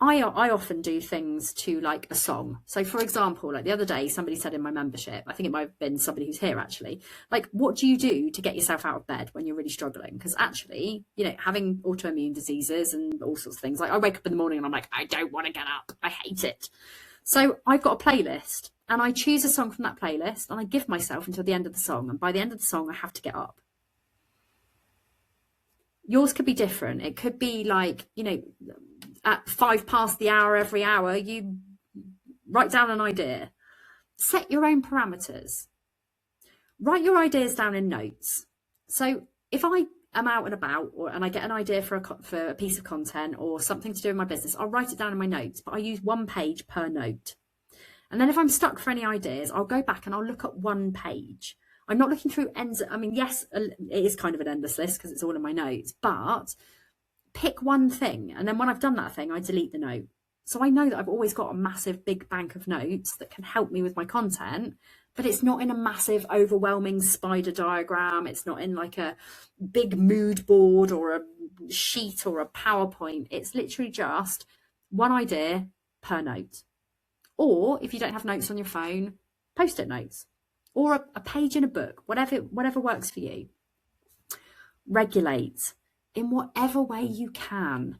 I often do things to like a song. So for example, like the other day, somebody said in my membership, I think it might have been somebody who's here actually, like, what do you do to get yourself out of bed when you're really struggling? Because actually, you know, having autoimmune diseases and all sorts of things, like I wake up in the morning and I'm like, I don't want to get up. I hate it. So I've got a playlist and I choose a song from that playlist and I give myself until the end of the song. And by the end of the song, I have to get up. Yours could be different. It could be like, you know, at 5 past the hour every hour, you write down an idea. Set your own parameters. Write your ideas down in notes. So if I am out and about and I get an idea for a piece of content or something to do in my business, I'll write it down in my notes, but I use 1 page per note. And then if I'm stuck for any ideas, I'll go back and I'll look at 1 page. I'm not looking through ends. I mean, yes, it is kind of an endless list because it's all in my notes, but pick one thing. And then when I've done that thing, I delete the note. So I know that I've always got a massive big bank of notes that can help me with my content, but it's not in a massive overwhelming spider diagram. It's not in like a big mood board or a sheet or a PowerPoint. It's literally just 1 idea per note. Or if you don't have notes on your phone, post-it notes or a page in a book, whatever works for you. Regulate in whatever way you can.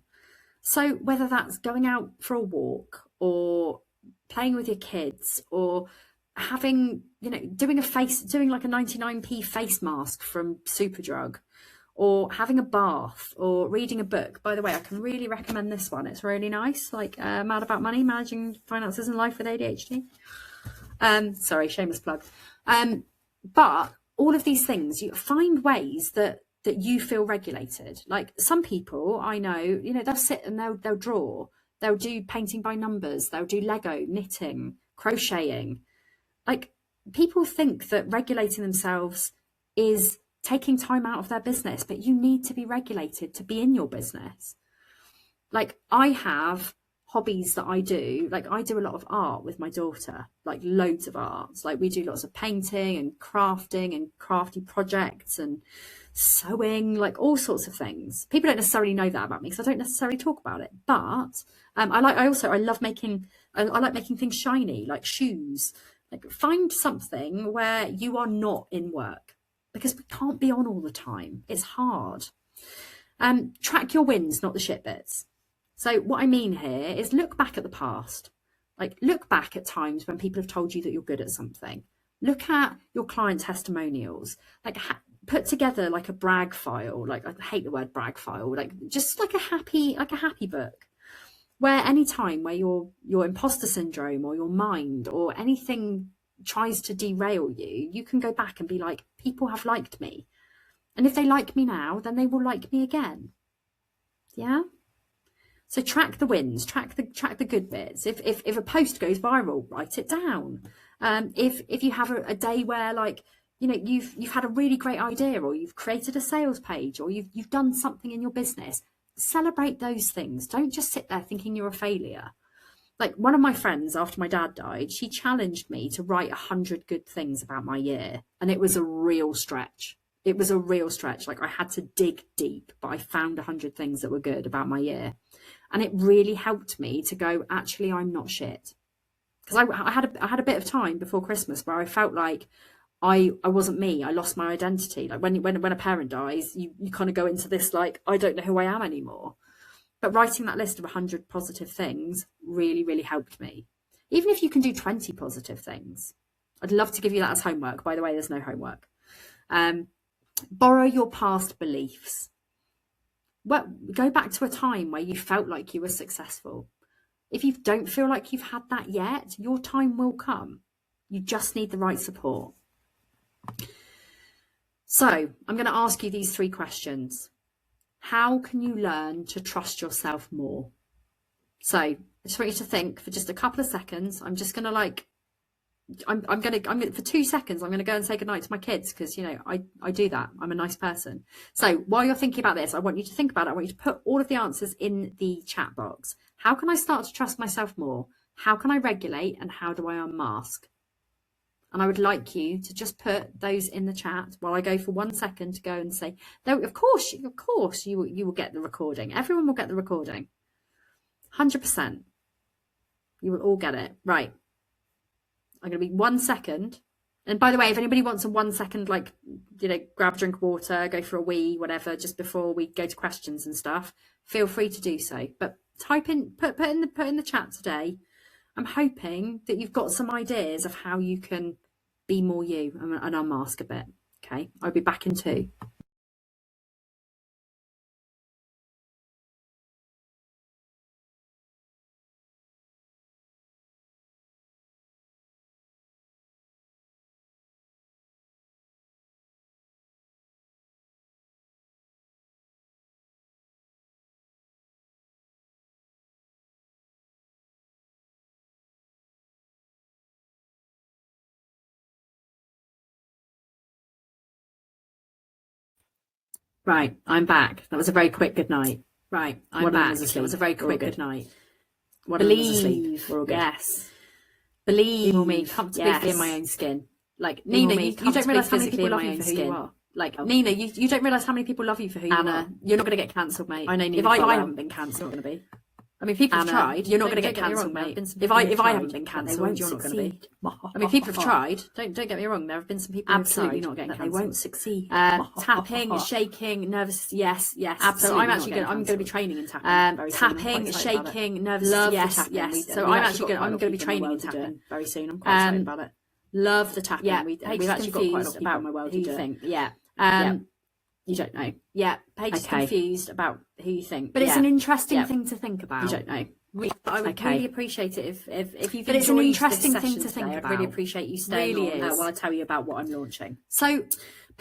So whether that's going out for a walk or playing with your kids or having, you know, doing like a 99p face mask from Superdrug, or having a bath or reading a book. By the way, I can really recommend this one. It's really nice, like Mad About Money, Managing Finances and Life with ADHD. Sorry, shameless plug. But all of these things, you find ways that you feel regulated. Like some people I know, you know, they'll sit and they'll draw, they'll do painting by numbers, they'll do Lego, knitting, crocheting. Like people think that regulating themselves is taking time out of their business, but you need to be regulated to be in your business. Like I have hobbies that I do, like I do a lot of art with my daughter, like loads of arts. Like we do lots of painting and crafting and crafty projects and sewing, like all sorts of things. People don't necessarily know that about me because I don't necessarily talk about it, but I like making things shiny, like shoes. Like find something where you are not in work, because we can't be on all the time. It's hard. Track your wins, not the shit bits. So what I mean here is look back at the past. Like look back at times when people have told you that you're good at something. Look at your client testimonials. Like put together like a brag file. Like I hate the word brag file. Like just like a happy book, where any time where your imposter syndrome or your mind or anything tries to derail you, you can go back and be like, people have liked me. And if they like me now, then they will like me again. Yeah? So track the wins, track the good bits. If a post goes viral, write it down. If you have a day where, like, you know, you've had a really great idea, or you've created a sales page, or you've done something in your business, celebrate those things. Don't just sit there thinking you're a failure. Like one of my friends, after my dad died, she challenged me to write 100 good things about my year. And it was a real stretch. It was a real stretch. Like I had to dig deep, but I found 100 things that were good about my year. And it really helped me to go, actually, I'm not shit. Because I had a bit of time before Christmas where I felt like I wasn't me. I lost my identity. Like when a parent dies, you kind of go into this, like, I don't know who I am anymore. But writing that list of 100 positive things really, really helped me. Even if you can do 20 positive things. I'd love to give you that as homework. By the way, there's no homework. Borrow your past beliefs. go back to a time where you felt like you were successful. If you don't feel like you've had that yet, your time will come. You just need the right support. So I'm going to ask you these 3 questions. How can you learn to trust yourself more? So I just want you to think for just a couple of seconds. I'm just going to I'm going to, for 2 seconds, I'm going to go and say goodnight to my kids because, you know, I do that. I'm a nice person. So while you're thinking about this, I want you to think about it. I want you to put all of the answers in the chat box. How can I start to trust myself more? How can I regulate? And how do I unmask? And I would like you to just put those in the chat while I go for 1 second to go and say, no, of course you will get the recording. Everyone will get the recording. 100%. You will all get it. Right. I'm going to be 1 second. And by the way, if anybody wants a 1 second, like, you know, grab a drink of water, go for a wee, whatever, just before we go to questions and stuff, feel free to do so. But type in, put in the chat today. I'm hoping that you've got some ideas of how you can be more you and unmask a bit. Okay, I'll be back in 2. Right, I'm back. That was a very quick good night. Right, I'm back. That was a very quick good night. Believe. We're all good. Yes. Believe me, comfortably in my own skin. Like, Nina, you don't realise how many people love you for who you are. Like, Nina, you don't realise how many people love you for who you are. Anna, you're not going to get cancelled, mate. I know, Nina, if I haven't been cancelled, I'm not going to be. I mean, people have tried. You're not going to get cancelled, mate. If I haven't been cancelled, you're not going to be. I mean, people have tried. Don't get me wrong. There have been some people absolutely not getting cancelled. They won't succeed. Tapping, shaking, nervous. Yes. Absolutely. So I'm going to be training in tapping. Very soon. Tapping, shaking, nervous. Yes. So I'm going to be training in tapping very soon. I'm quite excited about it. Love the tapping. Yeah, we've actually got quite a lot of people in my world who think. Yeah. You don't know. Yeah. Paige is confused about who you think. But it's an interesting thing to think about. You don't know. I would really appreciate it if you've. But it's an interesting thing to think about. I'd really appreciate you staying on while I tell you about what I'm launching. So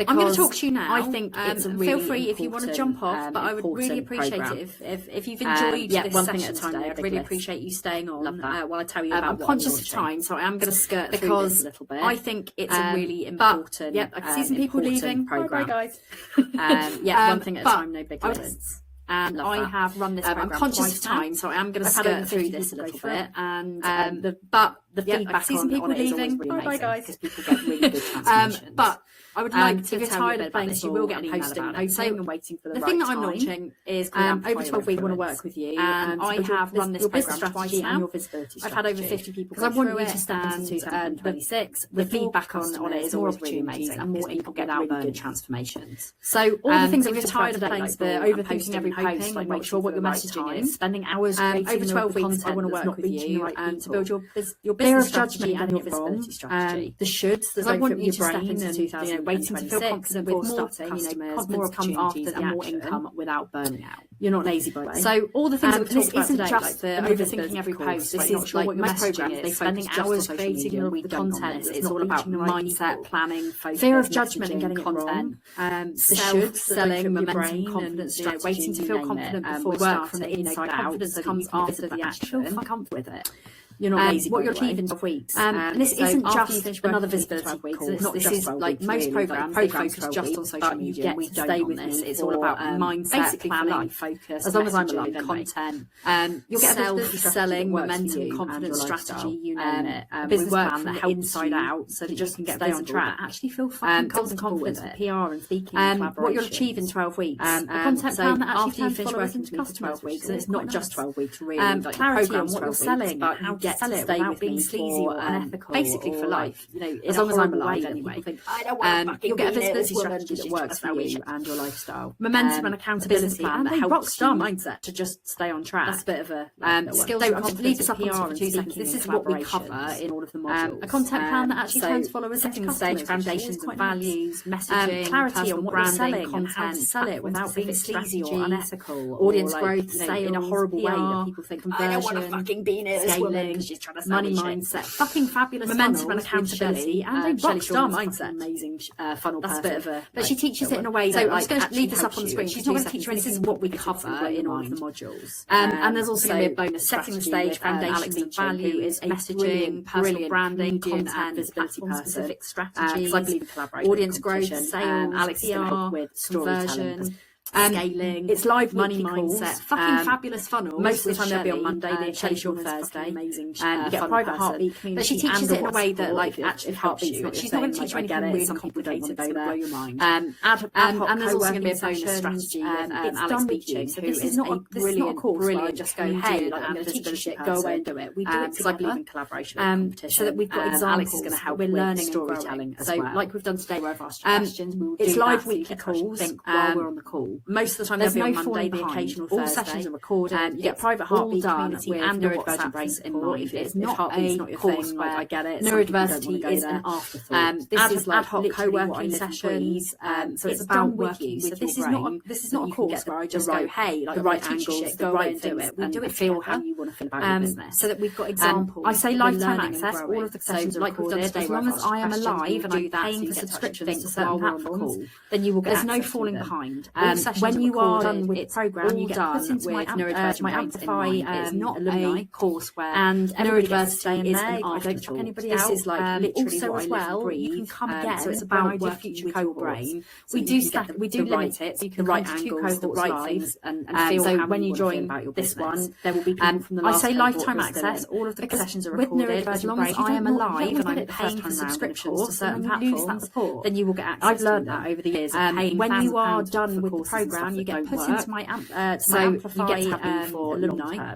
I'm going to talk to you now. I think it's a really feel free if you want to jump off, but I would really appreciate it if you've enjoyed this one thing at a time. I'd really appreciate you staying on while I tell you about. I'm conscious of time, so I am going to skirt through this a little bit. I think it's a really important. Yeah, I can see some people leaving. Bye, guys. One thing at a time, no big lists. And I have run this program. I'm conscious of time, so I am going to skirt through this a little bit. And the feedback on it is always really amazing because people get really good transformations. But I would like to tell you a bit about this. You will get an email about it. So and waiting for the thing that I'm launching is over 12 weeks. I want to work with you. And I have run this program twice now. Your visibility strategy. I've had over 50 people because I want you to step into 2026. The feedback on it is always really amazing, and more people get really good transformations. So all the things that we've tired of things, the overthinking every post, like not sure what your messaging is, spending hours over 12 weeks. I want to work with you to build your business strategy and your visibility strategy. The shoulds, I want you to step into 2026 waiting to feel confident with more customers, more opportunities, and more income without burning out. You're not lazy, by the way. So all the things that we talked about today, just the overthinking every post. This is like most programs. They're spending hours creating the content. It's all about mindset, planning, focus, fear of judgment, and getting content. The shoulds, selling, momentum, confidence, waiting to feel confident before work from the inside out. Confidence comes after the action. Feel comfortable with it. You're not lazy. What you're achieving in 12 weeks. And this isn't just another visibility course. This is like most programs, they focus just on social media. We stay with this. It's all about mindset, planning, focus. As long as I'm alive, content. You'll get selling, momentum, confidence, strategy, you name it. Business plan that helps inside out so that you just can stay on track. Actually feel fucking comfortable with it. PR and speaking, what you'll achieve in 12 weeks. A content plan that actually finish working with me for 12 weeks, and it's not just 12 weeks, really. Clarity on what you're selling, but how get to stay without being sleazy or unethical, basically for life. As long as I'm alive anyway. I don't want to You'll get a visibility strategy that works for you and your lifestyle. Momentum and accountability and a rockstar mindset to just stay on track. That's a bit of a skills. So I'll just leave this up on for 2 seconds. This is what we cover in all of the modules. A content plan that actually turns followers into customers. Stage foundations and values, messaging, clarity on what you're selling, content, sell it without being sleazy or unethical. Audience growth, sales, in a horrible way that people think conversion. I don't want to fucking be near this woman because she's trying to sell money mindset, fucking fabulous momentum and accountability, and a rockstar mindset. Amazing funnel. That's a bit of a. But she teaches it in a way that, I'm just going to leave this up on the screen. She's not going to teach you anything. This is what we cover in all of the modules. And there's also going to be a bonus setting the stage, foundations and value is messaging, personal branding, content, visibility, specific strategies. I believe in collaboration, audience growth, sales, Alex PR, with conversion. Scaling, it's live money mindset, fucking fabulous funnel. Most of the time they'll be on Monday, they change on Thursday. Amazing, you get a private heartbeat community. But she teaches it in a way that actually helps you. She's not going to teach you anything really complicated to blow your mind. And there's also going to be a bonus strategy and Alex teaching. So this is not a brilliant. Just go, hey, I'm going to teach you shit. Go away and do it. We do it because I believe in collaboration and competition. So that we've got examples. Alex is going to help with learning storytelling as well. So like we've done today, where I've asked questions, we will do. It's live weekly calls while we're on the call. Most of the time, there's no Monday, the occasional Thursday. All sessions are recorded. You get private heartbeat community and neurodivergent brains in mind. It's not a course where I get it. Neurodiversity is an afterthought. This is like ad hoc co-working sessions. So it's about working with your brain. This is not a course where I just go, hey, like the right angles, the right do it. We do it. Feel how you want to feel about your business. So that we've got examples. I say lifetime access. All of the sessions are recorded. As long as I am alive and I'm paying for subscriptions to certain platforms, then you will get. There's no falling behind. When you are done with the program, you get put into my Amplify. It's not alumni course where neurodiversity is an afterthought. I don't chuck anybody out. This is like literally also as well. You can come again. So it's about working with your brain. We do limit it. So you can write angles, the right things, and feel. So when you join this one, there will be people from the last. I say lifetime access. All of the sessions are recorded. As long as I am alive and I'm paying for subscriptions to certain platforms, then you will get access. I've learned that over the years. When you are done with the program, you get put into my Amplify for alumni.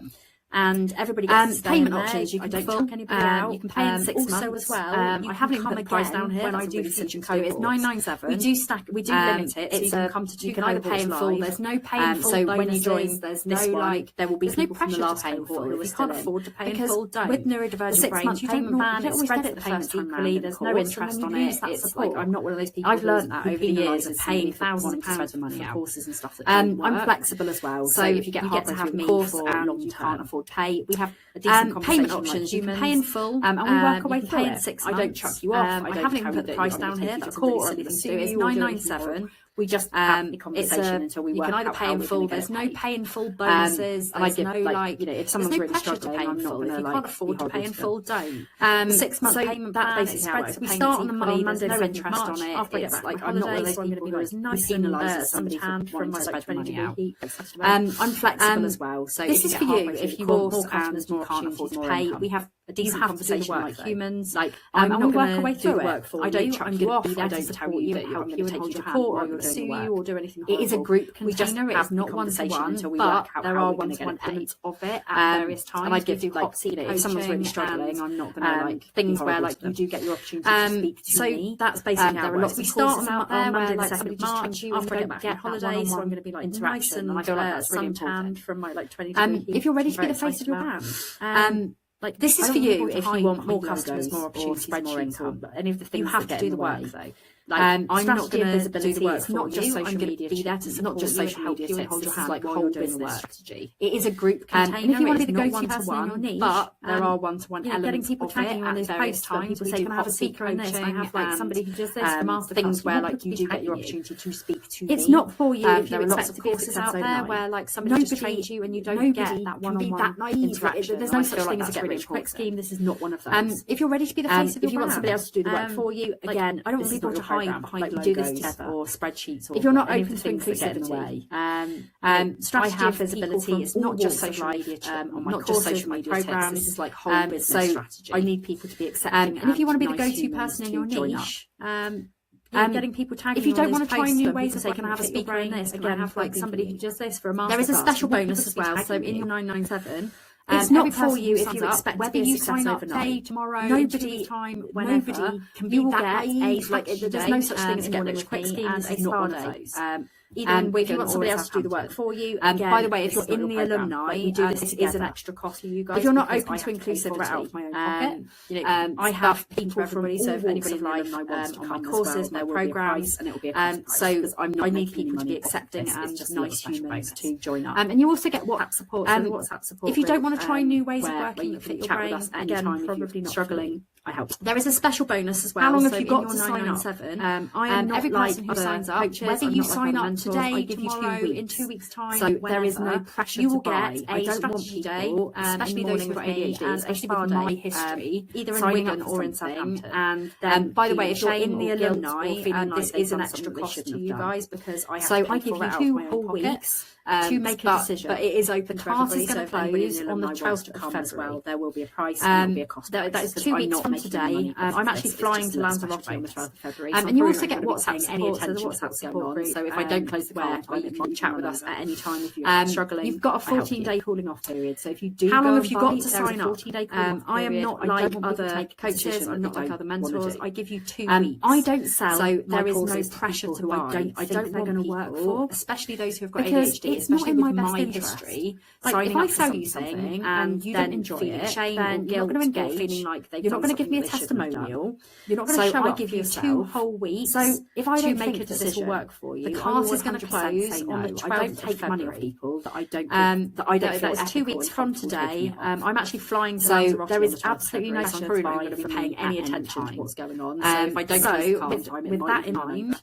And everybody gets payment options. You can don't anybody out. You can pay in 6 months as well. I haven't even put the price down here when I do feature code. It's $997. We do stack. We do limit it. So you can come to 2. You can either pay in full. There's no pay in full. So when you join, there's no there will be people from the last pay in full. If you can't afford to pay in full, don't. With neurodivergent brains, you payment plan. It spreads the payments equally. There's no interest on it. It's like I'm not one of those people. I've learned that over the years of paying thousands of pounds for money courses and stuff. I'm flexible as well. So if you get to have me for and you can't afford to pay, we have a decent payment options. You can pay in full, and we work our way through it. 6 months. I don't chuck you off. I haven't even put the price down here. That's cool. Or anything to do. It's $997. We just have the conversation until we work out. You can either pay in full. There's no pay in full bonuses. There's no if someone's really struggling, I'm not going to. If you can't afford to pay in full, don't. 6 month payment plan. That basically we start on the money. There's no interest on it. After I get back like I'm not one of those people who is nice and suntan from my like 20 heat. I'm flexible as well. So this is for you. If you want more customers, more can't afford to pay, we have a decent conversation like humans. Like I'm not going to work do the work for you. I don't chuck you off. I don't tell you that I'm going to take you to court or sue you or do anything horrible. It is a group container. We just have not one-to-one until we work out there are one-to-one elements of it at various times. And I give you like, if someone's really struggling, I'm not going to like things where like you do get your opportunity to speak to me. So that's basically how it works. We start out there where like somebody just checks you after I get back from holiday, so I'm going to be like interaction, and I feel like that's really important from my like 2020. If you're ready to be the face of your brand. Like this is for you if you want more customers, more opportunities, more income. Any of the things you have to do the work though. Like I'm not going to do the work. It's not just social media. Be there to not just social media to hold your hand. Like whole business strategy. It is a group container. And if you want to be the go-to person in your niche, but there are one-to-one elements. Getting people tagging on those post times. We say can I have a speaker in this? I have like somebody who does this for master things where like you do get your opportunity to speak to. It's not for you. There are lots of courses out there where like somebody just trains you and you don't get that one-on-one interaction. There's no such thing as a get rich quick scheme. This is not one of those. If you're ready to be the face of your brand, if you want somebody else to do the work for you, again, I don't want people to hide behind logos do this together or spreadsheets. Or if you're not open to inclusivity, strategy of visibility is not just social media. On my courses, my programs, this is like whole business strategy. I need people to be accepting. And if you want to be the go-to person in your niche. Getting people tagging. If you don't want to try new ways of say, can I have a speaker in this? Again, have like somebody who does this for a master. There is a special bonus as well. So in your 997. It's not for you if you expect whether to be a you success sign up overnight. today, tomorrow, Nobody, time, whenever, nobody can you be will that get naive. like There's no such thing as a get rich quick scheme. and This is a not one spa of day. those. Either If you want somebody else to do the work for you, by the way, if you're in the alumni, we do this is an extra cost for you guys. If you're not because open I to have pay for it inclusivity, out of my own pocket, I have people from all so if walks anybody of in life alumni wants to on come my as courses, well, my there will be a programs, price, and it will be a cost price, so because I'm not I need making any people to money be off of accepting this. It's and just a little nice special humans bonus. to join up. And you also get WhatsApp support. So the WhatsApp support if you don't group, want to try new ways of where working you that can fit your chat with brain, us again, anytime probably if you're not struggling. I help. There is a special bonus as well. How long have so you got in to your sign up? 997, I am not every like person who other signs up, coaches, whether I'm you not like sign other up mentors, today, I give you 2 tomorrow, weeks. in 2 weeks' time, So there is no whenever, pressure you to will buy. get I a don't want strategy people, day, especially in the those who've got morning with ADHD, me and especially a with spa my day, history, either in signing Wigan up or for in something, Southampton. and then By the way, if you're shame in the or guilt alumni, or feeling like this they've is an done extra something they cost shouldn't to have you done. guys because I have So to pay I give for you it out 2 of my own whole pocket. weeks to make a decision. But it is open to class everybody. is So going if to anybody in close the on the alumni wants 12th to of come as February. well, there will be a price and there will be a cost. That is because 2 I'm weeks not from making today. money off I'm of actually this. flying It's to just a Lanzarote on the special 12th of February. bonus. So And you also I'm get really WhatsApp paying any support. So the attention to WhatsApp what's support going on. group. So if I don't close the car on time, you if can you chat with us at any time if you're struggling. You've got a I help 14-day cooling off period. So if you do How long go have you and got buy, to there's sign a up? 14-day cooling off I am period. not I like don't want people to other take a coaches. decision I'm that not they like don't other wanna mentors. do. I give you 2 I weeks. don't sell So my there is no courses to pressure people to who I buy. don't I think don't they're want going to people, work for, especially those who have got because ADHD, it's not especially in my with best my interest. history, Like, signing if I up sell for you something something and and you then don't enjoy feeling it, shame then or you're guilt not going to or engage. feeling like they've You're not done going to give me a something they shouldn't have done. testimonial. You're not going to So show I up give for you yourself. 2 whole weeks So if I to don't make think a that this decision. will work for you, The I class will is going to 100% close say on the no. 12th I don't of take money off February. people that I don't feel That's 2 ethical weeks and from comfortable today. taking it off. I'm actually flying to So Lanzarote there on is the 12th of absolutely no February, so I'm pressure probably to not buy going to be from paying me any at attention time. to what's going on. So if I don't So close the car on with, time, it with might that be in fine.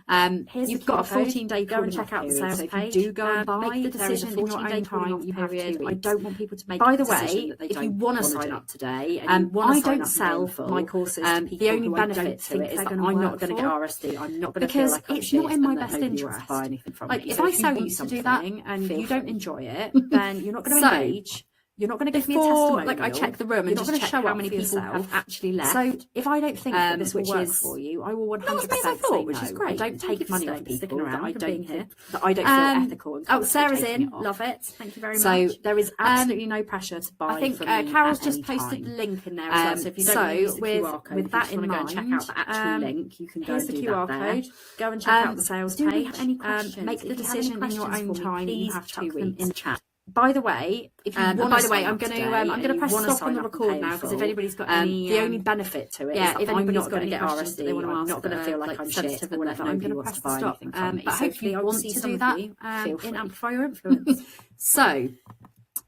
mind, here's You've the got a QR code. 14-day Go and cooling check off out the period. sales So if page. you do go and buy, Make the there is a decision in your own 14-day time. cooling off You have 2 period. I weeks. don't want people to make By a the decision way, that they if you don't want to wanna sign do. up today and you want I to sign don't up sell full, my courses to people the only who I benefit don't to think it is they're that gonna I'm not work going to get for. RSD. I'm not going to feel Because like I'm it's shit not in my and that best nobody wants to buy interest. anything from Like me. if So I if you sell want you to do something that, and feel you don't free. enjoy it, then you're not going to So, engage. You're not going to give me a Before, testimonial. like, I check the room and You're not just going to check show how up many for people have yourself. actually left. So if I don't think that this will which work is for you, I will 100% not as bad as I say thought, which no. is great. I don't Thank you take for money off sticking people that around I and don't being here. that I don't feel ethical and comfortable Sarah's taking in. it off. Love it. Thank you very So much. there is absolutely no pressure to buy. I think from me Carol's at just any posted time. the link in there as well. So if you don't want to use the QR code, with if that you in just want to go and check out the actual mind, link, you can go here's and the do QR that there. code. Go and check out the sales Do we page. have any questions? Make the If you have any decision in your questions own for me, time. You please have chuck 2 them weeks. in the chat. By the way, if you want by the way, I'm going to press stop on the record now because if anybody's got any, the only benefit to it is that if I'm anybody's not got going to any get questions that they RSD. want to I'm ask, not going to feel like I'm shit sensitive or or whatever. whatever, I'm I'm going to going to press press the the stop. stop. But But hopefully hopefully I I will will see to some do of that you in in Amplify Your Influence. So,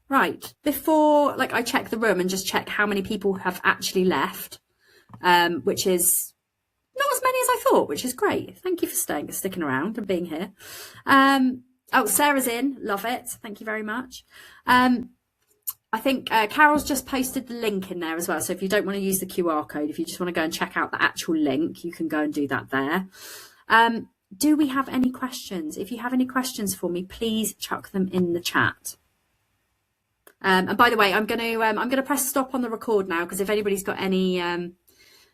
right, before I check the room and just check how many people have actually left, which is not as many as I thought, which is great. Thank you for sticking around and being here. Oh, Sarah's in. Love it. Thank you very much. I think Carol's just posted the link in there as well. So if you don't want to use the QR code, if you just want to go and check out the actual link, you can go and do that there. Do we have any questions? If you have any questions for me, please chuck them in the chat. And by the way, I'm going to press stop on the record now because if anybody's got any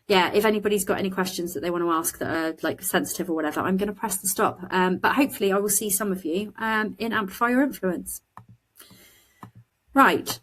if anybody's got any questions that they want to ask that are like sensitive or whatever, I'm going to press the stop. But hopefully I will see some of you in Amplify Your Influence. Right.